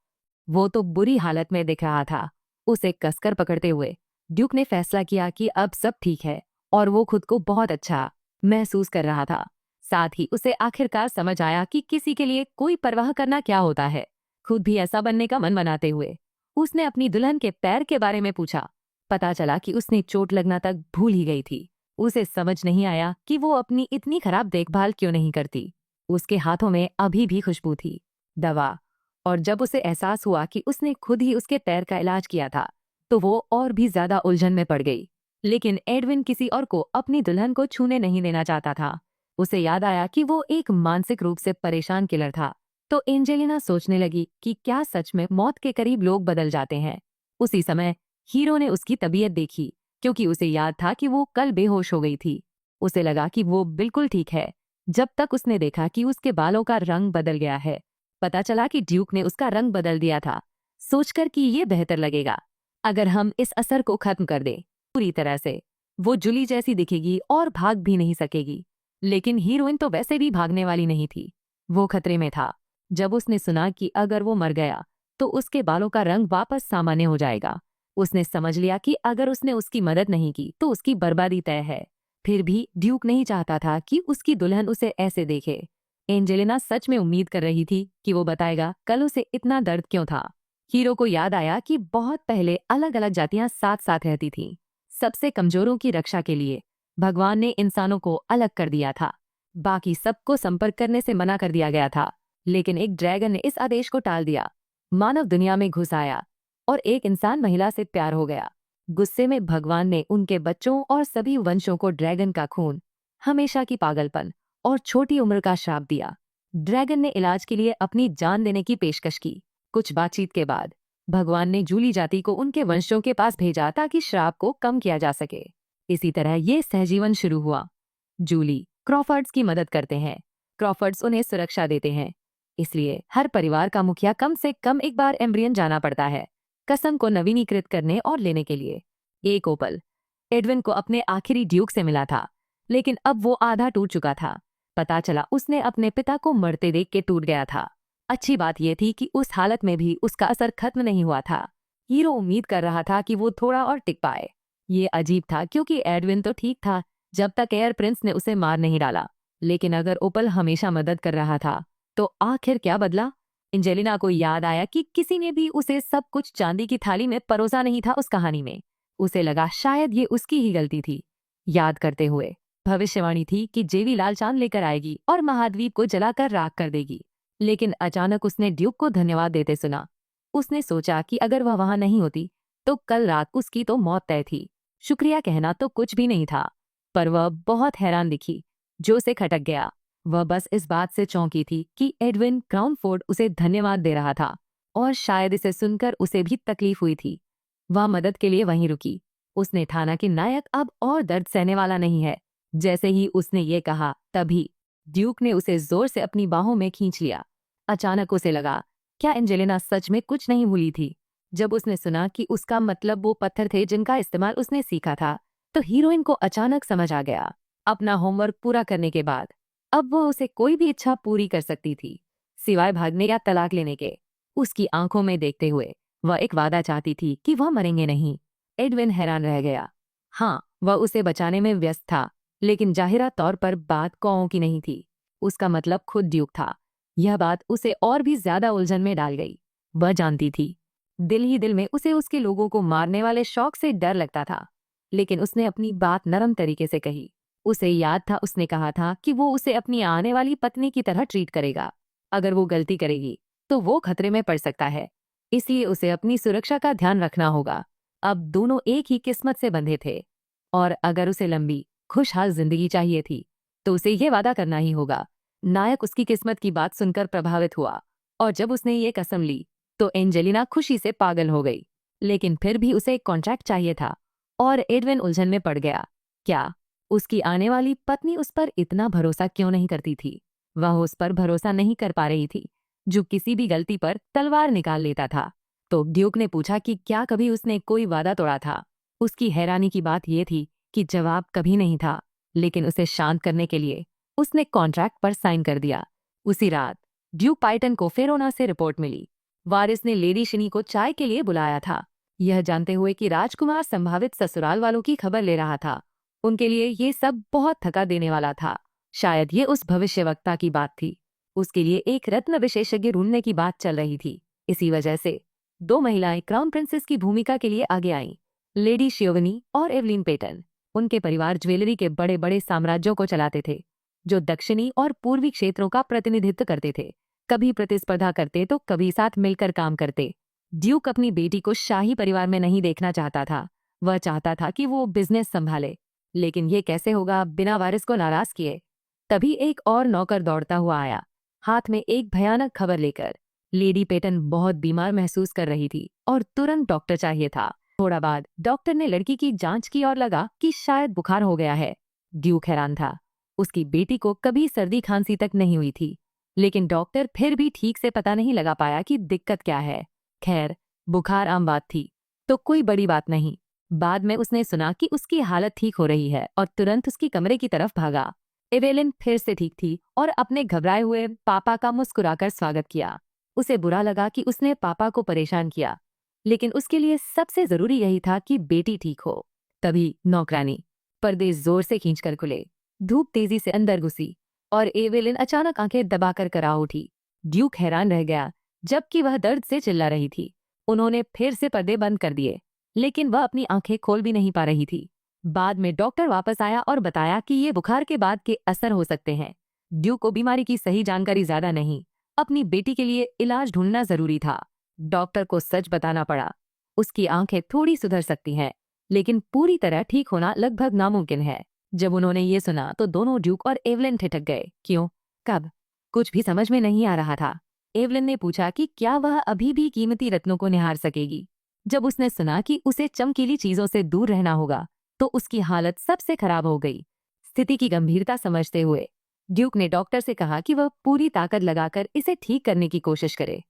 वो तो बुरी हालत में दिख रहा था। उसे कसकर पकड़ते हुए ड्यूक ने फैसला किया कि अब सब ठीक है और वो खुद को बहुत अच्छा महसूस कर रहा था। साथ ही उसे आखिरकार समझ आया कि किसी के लिए कोई परवाह करना क्या होता है। खुद भी ऐसा बनने का मन बनाते हुए उसने अपनी दुल्हन के पैर के बारे में पूछा। पता चला कि उसने चोट लगना तक भूल ही गई थी। उसे समझ नहीं आया कि वो अपनी इतनी खराब देखभाल क्यों नहीं करती। उसके हाथों में अभी भी खुशबू थी, दवा। और जब उसे एहसास हुआ कि उसने खुद ही उसके पैर का इलाज किया था, तो वो और भी ज्यादा उलझन में पड़ गई। लेकिन एडविन किसी और को अपनी दुल्हन को छूने नहीं देना चाहता था। उसे याद आया कि वो एक मानसिक रूप से परेशान किलर था। तो एंजेलिना सोचने लगी कि क्या सच में मौत के करीब लोग बदल जाते हैं। उसी समय हीरो ने उसकी तबीयत देखी, क्योंकि उसे याद था कि वो कल बेहोश हो गई थी। उसे लगा कि वो बिल्कुल ठीक है, जब तक उसने देखा कि उसके बालों का रंग बदल गया है। पता चला कि ड्यूक ने उसका रंग बदल दिया था, सोचकर कि ये बेहतर लगेगा अगर हम इस असर को खत्म कर दें पूरी तरह से। वो जुली जैसी दिखेगी और भाग भी नहीं सकेगी। लेकिन हीरोइन तो वैसे भी भागने वाली नहीं थी। वो खतरे में था। जब उसने सुना कि अगर वो मर गया तो उसके बालों का रंग वापस सामान्य हो जाएगा, उसने समझ लिया कि अगर उसने उसकी मदद नहीं की तो उसकी बर्बादी तय है। फिर भी ड्यूक नहीं चाहता था कि उसकी दुल्हन उसे ऐसे देखे। एंजेलिना सच में उम्मीद कर रही थी कि वो बताएगा कल उसे इतना दर्द क्यों था। हीरो को याद आया कि बहुत पहले अलग अलग जातियां साथ साथ रहती थीं। सबसे कमजोरों की रक्षा के लिए भगवान ने इंसानों को अलग कर दिया था। बाकी सबको संपर्क करने से मना कर दिया गया था। लेकिन एक ड्रैगन ने इस आदेश को टाल दिया। मानव दुनिया में घुस आया और एक इंसान महिला से प्यार हो गया। गुस्से में भगवान ने उनके बच्चों और सभी वंशों को ड्रैगन का खून, हमेशा की पागलपन और छोटी उम्र का श्राप दिया। ड्रैगन ने इलाज के लिए अपनी जान देने की पेशकश की। कुछ बातचीत के बाद भगवान ने जूली जाति को उनके वंशों के पास भेजा ताकि श्राप को कम किया जा सके। इसी तरह ये सहजीवन शुरू हुआ। जूली क्रॉफर्ड्स की मदद करते हैं, क्रॉफर्ड्स उन्हें सुरक्षा देते हैं। इसलिए हर परिवार का मुखिया कम से कम एक बार एम्ब्रियन जाना पड़ता है, कसम को नवीनीकृत करने और लेने के लिए। एक ओपल एडविन को अपने आखिरी ड्यूक से मिला था, लेकिन अब वो आधा टूट चुका था। पता चला उसने अपने पिता को मरते देख के टूट गया था। अच्छी बात यह थी कि उस हालत में भी उसका असर खत्म नहीं हुआ था। हीरो उम्मीद कर रहा था कि वो थोड़ा और टिक पाए। ये अजीब था क्योंकि एडविन तो ठीक था जब तक एयर प्रिंस ने उसे मार नहीं डाला। लेकिन अगर ओपल हमेशा मदद कर रहा था तो आखिर क्या बदला? एंजेलिना को याद आया कि किसी ने भी उसे सब कुछ चांदी की थाली में परोसा नहीं था उस कहानी में। उसे लगा शायद ये उसकी ही गलती थी। याद करते हुए भविष्यवाणी थी कि जेवी लाल चांद लेकर आएगी और महाद्वीप को जलाकर राख कर देगी। लेकिन अचानक उसने ड्यूक को धन्यवाद देते सुना। उसने सोचा कि अगर वह वहां नहीं होती तो कल रात उसकी तो मौत तय थी। शुक्रिया कहना तो कुछ भी नहीं था, पर वह बहुत हैरान दिखी, जो उसे खटक गया। वह बस इस बात से चौंकी थी कि एडविन क्राउनफोर्ड उसे धन्यवाद दे रहा था और शायद इसे सुनकर उसे भी तकलीफ हुई थी। वह मदद के लिए वहीं रुकी। उसने ठाना कि नायक अब और दर्द सहने वाला नहीं है। जैसे ही उसने ये कहा तभी ड्यूक ने उसे जोर से अपनी बाहों में खींच लिया। अचानक उसे लगा क्या एंजेलिना सच में कुछ नहीं भूली थी। जब उसने सुना कि उसका मतलब वो पत्थर थे जिनका इस्तेमाल उसने सीखा था, तो हीरोइन को अचानक समझ आ गया। अपना होमवर्क पूरा करने के बाद अब वो उसे कोई भी इच्छा पूरी कर सकती थी, सिवाय भागने या तलाक लेने के। उसकी आंखों में देखते हुए वह एक वादा चाहती थी कि वह मरेंगे नहीं। एडविन हैरान रह गया। हाँ, वह उसे बचाने में व्यस्त था, लेकिन जाहिरा तौर पर बात कौओं की नहीं थी। उसका मतलब खुद ड्यूक था। यह बात उसे और भी ज्यादा उलझन में डाल गई। वह जानती थी, दिल ही दिल में उसे उसके लोगों को मारने वाले शौक से डर लगता था, लेकिन उसने अपनी बात नरम तरीके से कही। उसे याद था उसने कहा था कि वो उसे अपनी आने वाली पत्नी की तरह ट्रीट करेगा। अगर वो गलती करेगी तो वो खतरे में पड़ सकता है, इसलिए उसे अपनी सुरक्षा का ध्यान रखना होगा। अब दोनों एक ही किस्मत से बंधे थे, और अगर उसे लंबी खुशहाल जिंदगी चाहिए थी तो उसे ये वादा करना ही होगा। नायक उसकी किस्मत की बात सुनकर प्रभावित हुआ, और जब उसने ये कसम ली तो एंजेलिना खुशी से पागल हो गई। लेकिन फिर भी उसे एक कॉन्ट्रैक्ट चाहिए था, और एडविन उलझन में पड़ गया। क्या उसकी आने वाली पत्नी उस पर इतना भरोसा क्यों नहीं करती थी? वह उस पर भरोसा नहीं कर पा रही थी, जो किसी भी गलती पर तलवार निकाल लेता था। तो ड्यूक ने पूछा कि क्या कभी उसने कोई वादा तोड़ा था। उसकी हैरानी की बात यह थी कि जवाब कभी नहीं था, लेकिन उसे शांत करने के लिए उसने कॉन्ट्रैक्ट पर साइन कर दिया। उसी रात ड्यूक पाइटन को फेरोना से रिपोर्ट मिली। वारिस ने लेडी शिनी को चाय के लिए बुलाया था, यह जानते हुए कि राजकुमार संभावित ससुराल वालों की खबर ले रहा था। उनके लिए ये सब बहुत थका देने वाला था। शायद ये उस भविष्यवक्ता की बात थी। उसके लिए एक रत्न विशेषज्ञ ढूंढने की बात चल रही थी। इसी वजह से दो महिलाएं क्राउन प्रिंसेस की भूमिका के लिए आगे आईं, लेडी शियोवनी और एवलिन पेटन। उनके परिवार ज्वेलरी के बड़े बड़े साम्राज्यों को चलाते थे, जो दक्षिणी और पूर्वी क्षेत्रों का प्रतिनिधित्व करते थे। कभी प्रतिस्पर्धा करते तो कभी साथ मिलकर काम करते। ड्यूक अपनी बेटी को शाही परिवार में नहीं देखना चाहता था। वह चाहता था कि वो बिजनेस संभाले, लेकिन ये कैसे होगा बिना वारिस को नाराज किए। तभी एक और नौकर दौड़ता हुआ आया, हाथ में एक भयानक खबर लेकर। लेडी पेटन बहुत बीमार महसूस कर रही थी और तुरंत डॉक्टर चाहिए था। थोड़ा बाद डॉक्टर ने लड़की की जांच की और लगा कि शायद बुखार हो गया है। ड्यूक हैरान था। उसकी बेटी को कभी सर्दी खांसी तक नहीं हुई थी, लेकिन डॉक्टर फिर भी ठीक से पता नहीं लगा पाया कि दिक्कत क्या है। खैर, बुखार आम बात थी, तो कोई बड़ी बात नहीं। बाद में उसने सुना कि उसकी हालत ठीक हो रही है और तुरंत उसकी कमरे की तरफ भागा। एवेलिन फिर से ठीक थी और अपने घबराए हुए पापा का मुस्कुराकर स्वागत किया। उसे बुरा लगा कि उसने पापा को परेशान किया, लेकिन उसके लिए सबसे जरूरी यही था कि बेटी ठीक हो। तभी नौकरानी पर्दे जोर से खींचकर खुले, धूप तेजी से अंदर घुसी और एवेलिन अचानक आंखें दबाकर करा उठी। ड्यूक हैरान रह गया, जबकि वह दर्द से चिल्ला रही थी। उन्होंने फिर से पर्दे बंद कर दिए, लेकिन वह अपनी आंखें खोल भी नहीं पा रही थी। बाद में डॉक्टर वापस आया और बताया कि ये बुखार के बाद के असर हो सकते हैं। ड्यूक को बीमारी की सही जानकारी ज्यादा नहीं, अपनी बेटी के लिए इलाज ढूंढना जरूरी था। डॉक्टर को सच बताना पड़ा। उसकी आंखें थोड़ी सुधर सकती हैं, लेकिन पूरी तरह ठीक होना लगभग नामुमकिन है। जब उन्होंने ये सुना तो दोनों ड्यूक और एवलिन ठिठक गए। क्यों? कब? कुछ भी समझ में नहीं आ रहा था। एवलिन ने पूछा कि क्या वह अभी भी कीमती रत्नों को निहार सकेगी। जब उसने सुना कि उसे चमकीली चीजों से दूर रहना होगा, तो उसकी हालत सबसे खराब हो गई। स्थिति की गंभीरता समझते हुए ड्यूक ने डॉक्टर से कहा कि वह पूरी ताकत लगाकर इसे ठीक करने की कोशिश करे।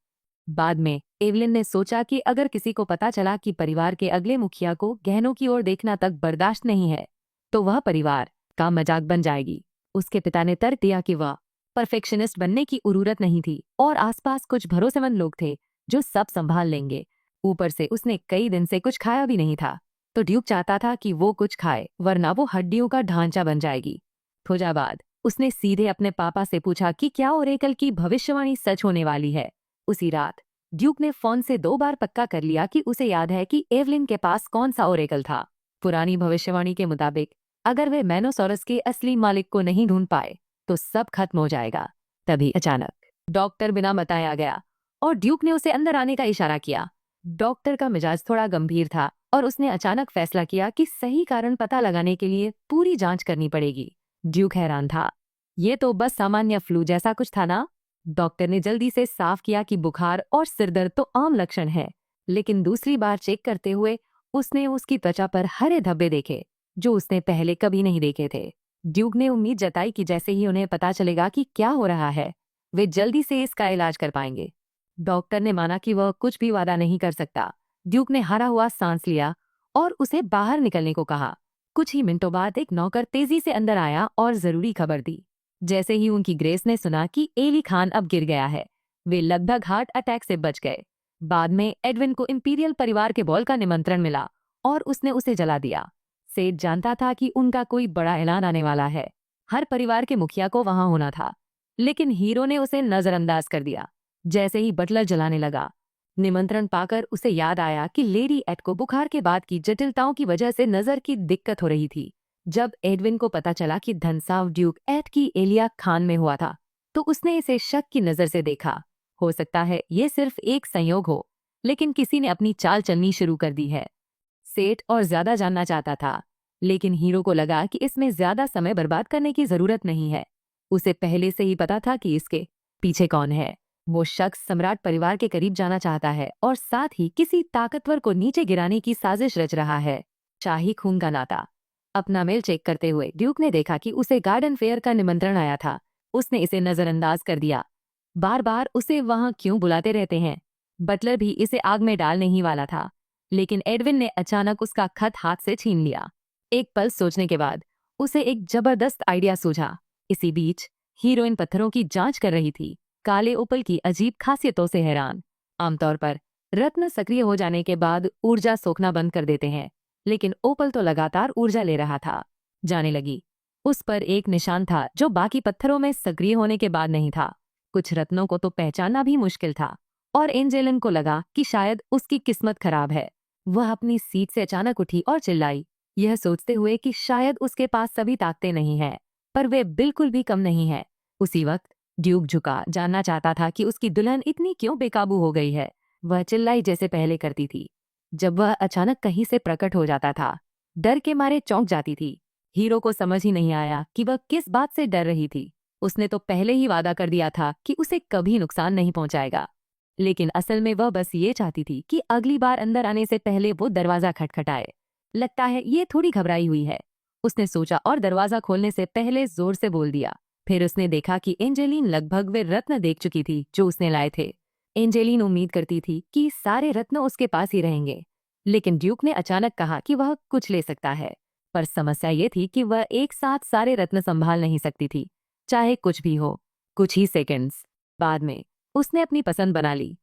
बाद में एवलिन ने सोचा कि अगर किसी को पता चला कि परिवार के अगले मुखिया को गहनों की ओर देखना तक बर्दाश्त नहीं है, तो वह परिवार का मजाक बन जाएगी। उसके पिता ने तर्क दिया कि वह परफेक्शनिस्ट बनने की जरूरत नहीं थी और आसपास कुछ भरोसेमंद लोग थे जो सब संभाल लेंगे। ऊपर से उसने कई दिन से कुछ खाया भी नहीं था, तो ड्यूक चाहता था कि वो कुछ खाए, वरना वो हड्डियों का ढांचा बन जाएगी। थोड़ा बाद उसने सीधे अपने पापा से पूछा कि क्या ओरेकल की भविष्यवाणी सच होने वाली है। उसी रात ड्यूक ने फोन से 2 बार पक्का कर लिया कि उसे याद है कि एवलिन के पास कौन सा ओरेकल था। पुरानी भविष्यवाणी के मुताबिक अगर वे मैनोसॉरस के असली मालिक को नहीं ढूंढ पाए तो सब खत्म हो जाएगा। तभी अचानक डॉक्टर बिना बताए आ गया और ड्यूक ने उसे अंदर आने का इशारा किया। डॉक्टर का मिजाज थोड़ा गंभीर था और उसने अचानक फैसला किया कि सही कारण पता लगाने के लिए पूरी जांच करनी पड़ेगी। ड्यूक हैरान था। ये तो बस सामान्य फ्लू जैसा कुछ था ना? डॉक्टर ने जल्दी से साफ किया कि बुखार और सिरदर्द तो आम लक्षण है, लेकिन दूसरी बार चेक करते हुए उसने उसकी त्वचा पर हरे धब्बे देखे जो उसने पहले कभी नहीं देखे थे। ड्यूक ने उम्मीद जताई कि जैसे ही उन्हें पता चलेगा कि क्या हो रहा है, वे जल्दी से इसका इलाज कर पाएंगे। डॉक्टर ने माना कि वह कुछ भी वादा नहीं कर सकता। ड्यूक ने हारा हुआ सांस लिया और उसे बाहर निकलने को कहा। कुछ ही मिनटों बाद एक नौकर तेजी से अंदर आया और जरूरी खबर दी। जैसे ही उनकी ग्रेस ने सुना कि एली खान अब गिर गया है, वे लगभग हार्ट अटैक से बच गए। बाद में एडविन को इंपीरियल परिवार के बॉल का निमंत्रण मिला और उसने उसे जला दिया। सेठ जानता था कि उनका कोई बड़ा ऐलान आने वाला है। हर परिवार के मुखिया को वहां होना था, लेकिन हीरो ने उसे नजरअंदाज कर दिया। जैसे ही बटलर जलाने लगा, निमंत्रण पाकर उसे याद आया कि लेडी एड को बुखार के बाद की जटिलताओं की वजह से नजर की दिक्कत हो रही थी। जब एडविन को पता चला कि धनसाव ड्यूक एड की एलिया खान में हुआ था, तो उसने इसे शक की नजर से देखा। हो सकता है ये सिर्फ एक संयोग हो, लेकिन किसी ने अपनी चाल चलनी शुरू कर दी है। सेठ और ज्यादा जानना चाहता था, लेकिन हीरो को लगा कि इसमें ज्यादा समय बर्बाद करने की जरूरत नहीं है। उसे पहले से ही पता था कि इसके पीछे कौन है। वो शख्स सम्राट परिवार के करीब जाना चाहता है और साथ ही किसी ताकतवर को नीचे गिराने की साजिश रच रहा है। शाही खून का नाता। अपना मेल चेक करते हुए ड्यूक ने देखा कि उसे गार्डन फेयर का निमंत्रण आया था। उसने इसे नजरअंदाज कर दिया। बार बार उसे वहां क्यों बुलाते रहते हैं। बटलर भी इसे आग में डालने ही वाला था, लेकिन एडविन ने अचानक उसका खत हाथ से छीन लिया। एक पल सोचने के बाद उसे एक जबरदस्त आइडिया सूझा। इसी बीच हीरोइन पत्थरों की जांच कर रही थी, काले ओपल की अजीब खासियतों से हैरान। आमतौर पर रत्न सक्रिय हो जाने के बाद ऊर्जा सोखना बंद कर देते हैं, लेकिन ओपल तो लगातार ऊर्जा ले रहा था। जाने लगी। उस पर एक निशान था जो बाकी पत्थरों में सक्रिय होने के बाद नहीं था। कुछ रत्नों को तो पहचानना भी मुश्किल था, और एंजेलिन को लगा कि शायद उसकी किस्मत खराब है। वह अपनी सीट से अचानक उठी और चिल्लाई, यह सोचते हुए कि शायद उसके पास सभी ताकतें नहीं है, पर वे बिल्कुल भी कम नहीं है। उसी वक्त ड्यूक झुका, जानना चाहता था कि उसकी दुल्हन इतनी क्यों बेकाबू हो गई है। वह चिल्लाई जैसे पहले करती थी। जब वह अचानक कहीं से प्रकट हो जाता था, डर के मारे चौंक जाती थी। हीरो को समझ ही नहीं आया कि वह किस बात से डर रही थी। उसने तो पहले ही वादा कर दिया था कि उसे कभी नुकसान नहीं पहुंचाएगा, लेकिन असल में वह बस ये चाहती थी कि अगली बार अंदर आने से पहले वो दरवाजा खटखटाए। लगता है ये थोड़ी घबराई हुई है, उसने सोचा और दरवाजा खोलने से पहले जोर से बोल दिया। फिर उसने देखा कि एंजेलिन लगभग वे रत्न देख चुकी थी जो उसने लाए थे। एंजेलिन उम्मीद करती थी कि सारे रत्न उसके पास ही रहेंगे, लेकिन ड्यूक ने अचानक कहा कि वह कुछ ले सकता है। पर समस्या ये थी कि वह एक साथ सारे रत्न संभाल नहीं सकती थी, चाहे कुछ भी हो। कुछ ही सेकंड्स बाद में उसने अपनी पसंद बना ली।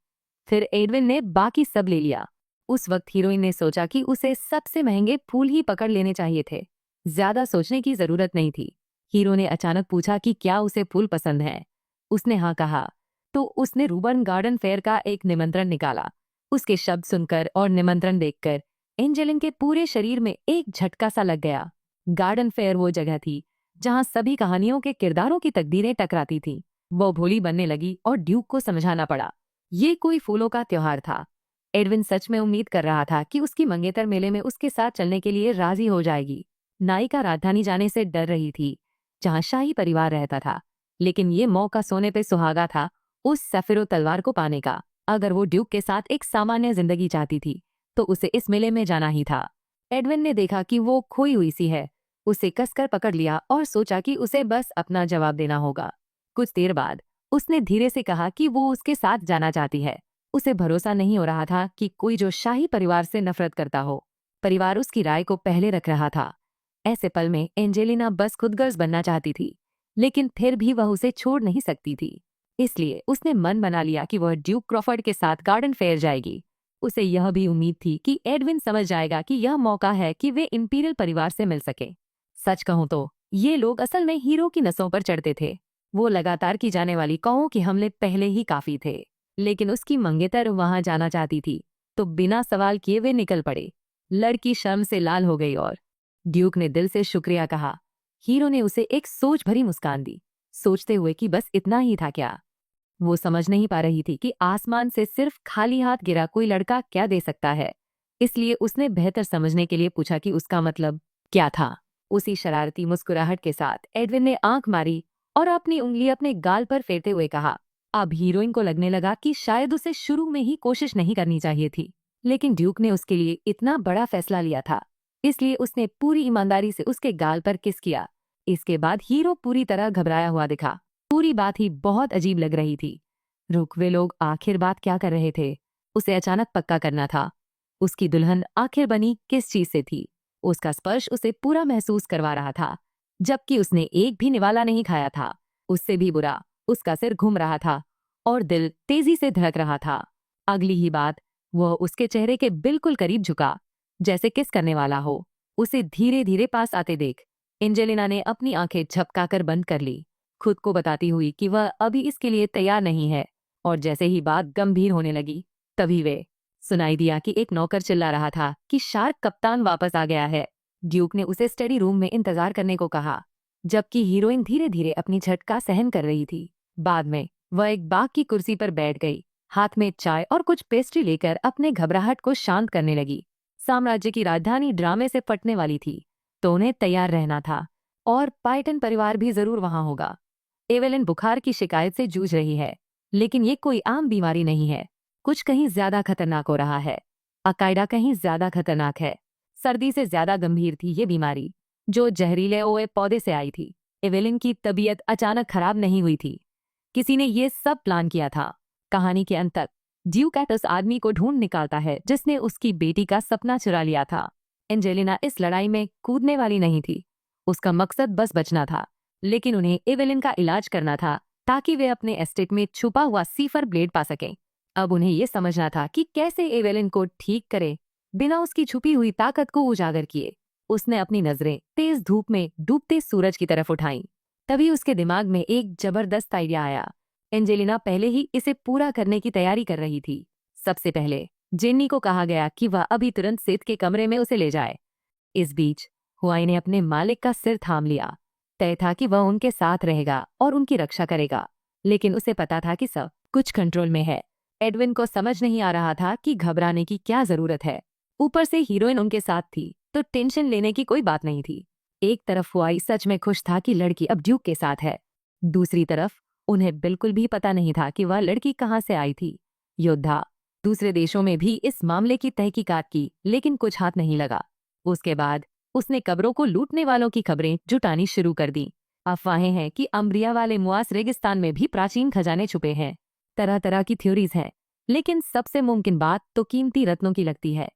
फिर एडविन ने बाकी सब ले लिया। उस वक्त हीरोइन ने सोचा कि उसे सबसे महंगे फूल ही पकड़ लेने चाहिए थे। ज्यादा सोचने की जरूरत नहीं थी। हीरो ने अचानक पूछा कि क्या उसे फूल पसंद है। उसने हाँ कहा, तो उसने रूबर्न गार्डन फेयर का एक निमंत्रण निकाला। उसके शब्द सुनकर और निमंत्रण देखकर एंजेलिन के पूरे शरीर में एक झटका सा लग गया। गार्डन फेयर वो जगह थी जहां सभी कहानियों के किरदारों की तकदीरें टकराती थीं। वो भोली बनने लगी और ड्यूक को समझाना पड़ा, ये कोई फूलों का त्योहार था। एडविन सच में उम्मीद कर रहा था कि उसकी मंगेतर मेले में उसके साथ चलने के लिए राजी हो जाएगी। नायिका राजधानी जाने से डर रही थी, जहां शाही परिवार रहता था, लेकिन ये मौका सोने पे सुहागा था उस सफिरो तलवार को पाने का। अगर वो ड्यूक के साथ एक सामान्य जिंदगी चाहती थी, तो उसे इस मेले में जाना ही था। एडविन ने देखा कि वो खोई हुई सी है। उसे कसकर पकड़ लिया और सोचा कि उसे बस अपना जवाब देना होगा। कुछ देर बाद उसने धीरे से कहा कि वो उसके साथ जाना चाहती है। उसे भरोसा नहीं हो रहा था कि कोई जो शाही परिवार से नफरत करता हो, परिवार उसकी राय को पहले रख रहा था। ऐसे पल में एंजेलिना बस खुदगर्ज बनना चाहती थी, लेकिन फिर भी वह उसे छोड़ नहीं सकती थी। इसलिए उसने मन बना लिया कि वह ड्यूक क्रॉफर्ड के साथ गार्डन फेयर जाएगी। उसे यह भी उम्मीद थी कि एडविन समझ जाएगा कि यह मौका है कि वे इंपीरियल परिवार से मिल सके। सच कहूं तो ये लोग असल में हीरो की नसों पर चढ़ते थे। वो लगातार की जाने वाली कौओं के हमले पहले ही काफी थे, लेकिन उसकी मंगेतर वहां जाना चाहती थी, तो बिना सवाल किए वे निकल पड़े। लड़की शर्म से लाल हो गई और ड्यूक ने दिल से शुक्रिया कहा। हीरो ने उसे एक सोच भरी मुस्कान दी, सोचते हुए कि बस इतना ही था क्या। वो समझ नहीं पा रही थी कि आसमान से सिर्फ खाली हाथ गिरा कोई लड़का क्या दे सकता है। इसलिए उसने बेहतर समझने के लिए पूछा कि उसका मतलब क्या था। उसी शरारती मुस्कुराहट के साथ एडविन ने आंख मारी और अपनी उंगली अपने गाल पर फेरते हुए कहा। अब हीरोइन को लगने लगा कि शायद उसे शुरू में ही कोशिश नहीं करनी चाहिए थी, लेकिन ड्यूक ने उसके लिए इतना बड़ा फैसला लिया था, इसलिए उसने पूरी ईमानदारी से उसके गाल पर किस किया। इसके बाद हीरो पूरी तरह घबराया हुआ दिखा। पूरी बात ही बहुत अजीब लग रही थी। रुक, वे लोग आखिर बात क्या कर रहे थे? उसे अचानक पक्का करना था। उसकी दुल्हन आखिर बनी किस चीज से थी? उसका स्पर्श उसे पूरा महसूस करवा रहा था, जबकि उसने एक भी निवाला नहीं खाया था। उससे भी बुरा, उसका सिर घूम रहा था और दिल तेजी से धड़क रहा था। अगली ही बात वह उसके चेहरे के बिल्कुल करीब झुका, जैसे किस करने वाला हो। उसे धीरे धीरे पास आते देख एंजेलिना ने अपनी आंखें झपकाकर बंद कर ली, खुद को बताती हुई कि वह अभी इसके लिए तैयार नहीं है। और जैसे ही बात गंभीर होने लगी, तभी वे सुनाई दिया कि एक नौकर चिल्ला रहा था कि शार्क कप्तान वापस आ गया है। ड्यूक ने उसे स्टडी रूम में इंतजार करने को कहा, जबकि हीरोइन धीरे धीरे अपनी झटका सहन कर रही थी। बाद में वह एक बाग की कुर्सी पर बैठ गई, हाथ में चाय और कुछ पेस्ट्री लेकर अपने घबराहट को शांत करने लगी। साम्राज्य की राजधानी ड्रामे से फटने वाली थी, तो उन्हें तैयार रहना था। और पाइटन परिवार भी जरूर वहां होगा। एवेलिन बुखार की शिकायत से जूझ रही है, लेकिन ये कोई आम बीमारी नहीं है, कुछ कहीं ज्यादा खतरनाक हो रहा है। अकायदा कहीं ज्यादा खतरनाक है। सर्दी से ज्यादा गंभीर थी ये बीमारी, जो जहरीले ओए पौधे से आई थी। एवेलिन की तबीयत अचानक खराब नहीं हुई थी, किसी ने ये सब प्लान किया था। कहानी के अंत तक ड्यूक उस आदमी को ढूंढ निकालता है जिसने उसकी बेटी का सपना चुरा लिया था। एंजेलिना इस लड़ाई में कूदने वाली नहीं थी, उसका मकसद बस बचना था। लेकिन उन्हें एवेलिन का इलाज करना था, ताकि वे अपने एस्टेट में छुपा हुआ सीफर ब्लेड पा सकें। अब उन्हें ये समझना था कि कैसे एवेलिन को ठीक करे बिना उसकी छुपी हुई ताकत को उजागर किए। उसने अपनी नजरें तेज धूप में डूबते सूरज की तरफ उठाईं। तभी उसके दिमाग में एक जबरदस्त आइडिया आया। एंजेलिना पहले ही इसे पूरा करने की तैयारी कर रही थी। सबसे पहले जेन्नी को कहा गया कि वह अभी तुरंत सेत के कमरे में उसे ले जाए। इस बीच हुआई ने अपने मालिक का सिर थाम लिया। तय था कि वह उनके साथ रहेगा और उनकी रक्षा करेगा, लेकिन उसे पता था कि सब कुछ कंट्रोल में है। एडविन को समझ नहीं आ रहा था कि घबराने की क्या जरूरत है। ऊपर से हीरोइन उनके साथ थी, तो टेंशन लेने की कोई बात नहीं थी। एक तरफ हुआई सच में खुश था कि लड़की अब ड्यूक के साथ है। दूसरी तरफ उन्हें बिल्कुल भी पता नहीं था कि वह लड़की कहाँ से आई थी। योद्धा दूसरे देशों में भी इस मामले की तहकीकात की, लेकिन कुछ हाथ नहीं लगा। उसके बाद उसने कब्रों को लूटने वालों की खबरें जुटानी शुरू कर दी। अफवाहें हैं कि अम्ब्रिया वाले मुआस रेगिस्तान में भी प्राचीन खजाने छुपे हैं। तरह तरह की थ्योरीज हैं, लेकिन सबसे मुमकिन बात तो कीमती रत्नों की लगती है।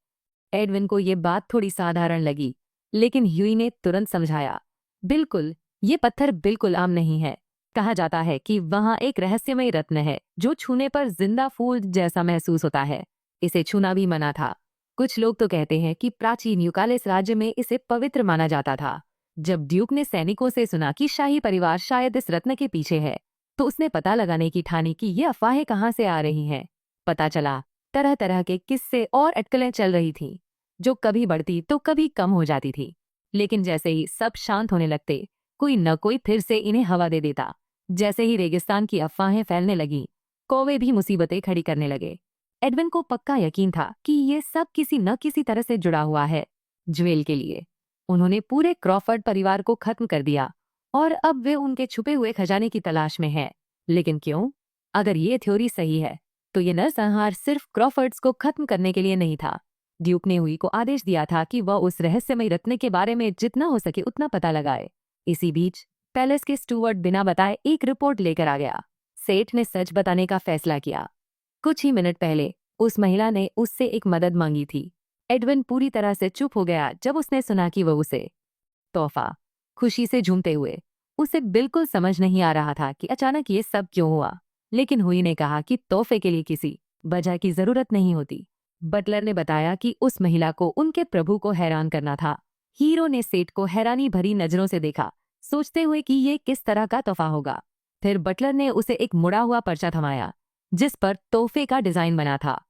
एडविन को ये बात थोड़ी साधारण लगी, लेकिन ह्यूई ने तुरंत समझाया, बिल्कुल, ये पत्थर बिल्कुल आम नहीं है। कहा जाता है कि वहाँ एक रहस्यमय रत्न है जो छूने पर जिंदा फूल जैसा महसूस होता है। इसे छूना भी मना था। कुछ लोग तो कहते हैं कि प्राचीन यूकालिस राज्य में इसे पवित्र माना जाता था। जब ड्यूक ने सैनिकों से सुना कि शाही परिवार शायद इस रत्न के पीछे है, तो उसने पता लगाने की ठानी कि ये अफवाहें कहाँ से आ रही हैं। पता चला तरह तरह के किस्से और अटकलें चल रही थीं, जो कभी बढ़ती तो कभी कम हो जाती थी। लेकिन जैसे ही सब शांत होने लगते, कोई न कोई फिर से इन्हें हवा दे देता। जैसे ही रेगिस्तान की अफवाहें फैलने लगीं, कौवे भी मुसीबतें खड़ी करने लगे। एडविन को पक्का यकीन था कि ये सब किसी न किसी तरह से जुड़ा हुआ है। ज्वेल के लिए उन्होंने पूरे क्रॉफर्ड परिवार को खत्म कर दिया और अब वे उनके छुपे हुए खजाने की तलाश में हैं। लेकिन क्यों? अगर ये थ्योरी सही है, तो ये नरसंहार सिर्फ क्रॉफर्ड्स को खत्म करने के लिए नहीं था। ड्यूक ने हुई को आदेश दिया था कि वह उस रहस्यमय रत्न के बारे में जितना हो सके उतना पता लगाए। इसी बीच पैलेस के स्टूवर्ड बिना बताए एक रिपोर्ट लेकर आ गया। सेठ ने सच बताने का फैसला किया। कुछ ही मिनट पहले उस महिला ने उससे एक मदद मांगी थी। एडविन पूरी तरह से चुप हो गया जब उसने सुना कि वह उसे तोहफा, खुशी से झूमते हुए। उसे बिल्कुल समझ नहीं आ रहा था कि अचानक ये सब क्यों हुआ। लेकिन हुई ने कहा कि तोहफे के लिए किसी वजह की जरूरत नहीं होती। बटलर ने बताया कि उस महिला को उनके प्रभु को हैरान करना था। हीरो ने सेठ को हैरानी भरी नजरों से देखा, सोचते हुए कि ये किस तरह का तोहफा होगा। फिर बटलर ने उसे एक मुड़ा हुआ पर्चा थमाया, जिस पर तोहफे का डिजाइन बना था।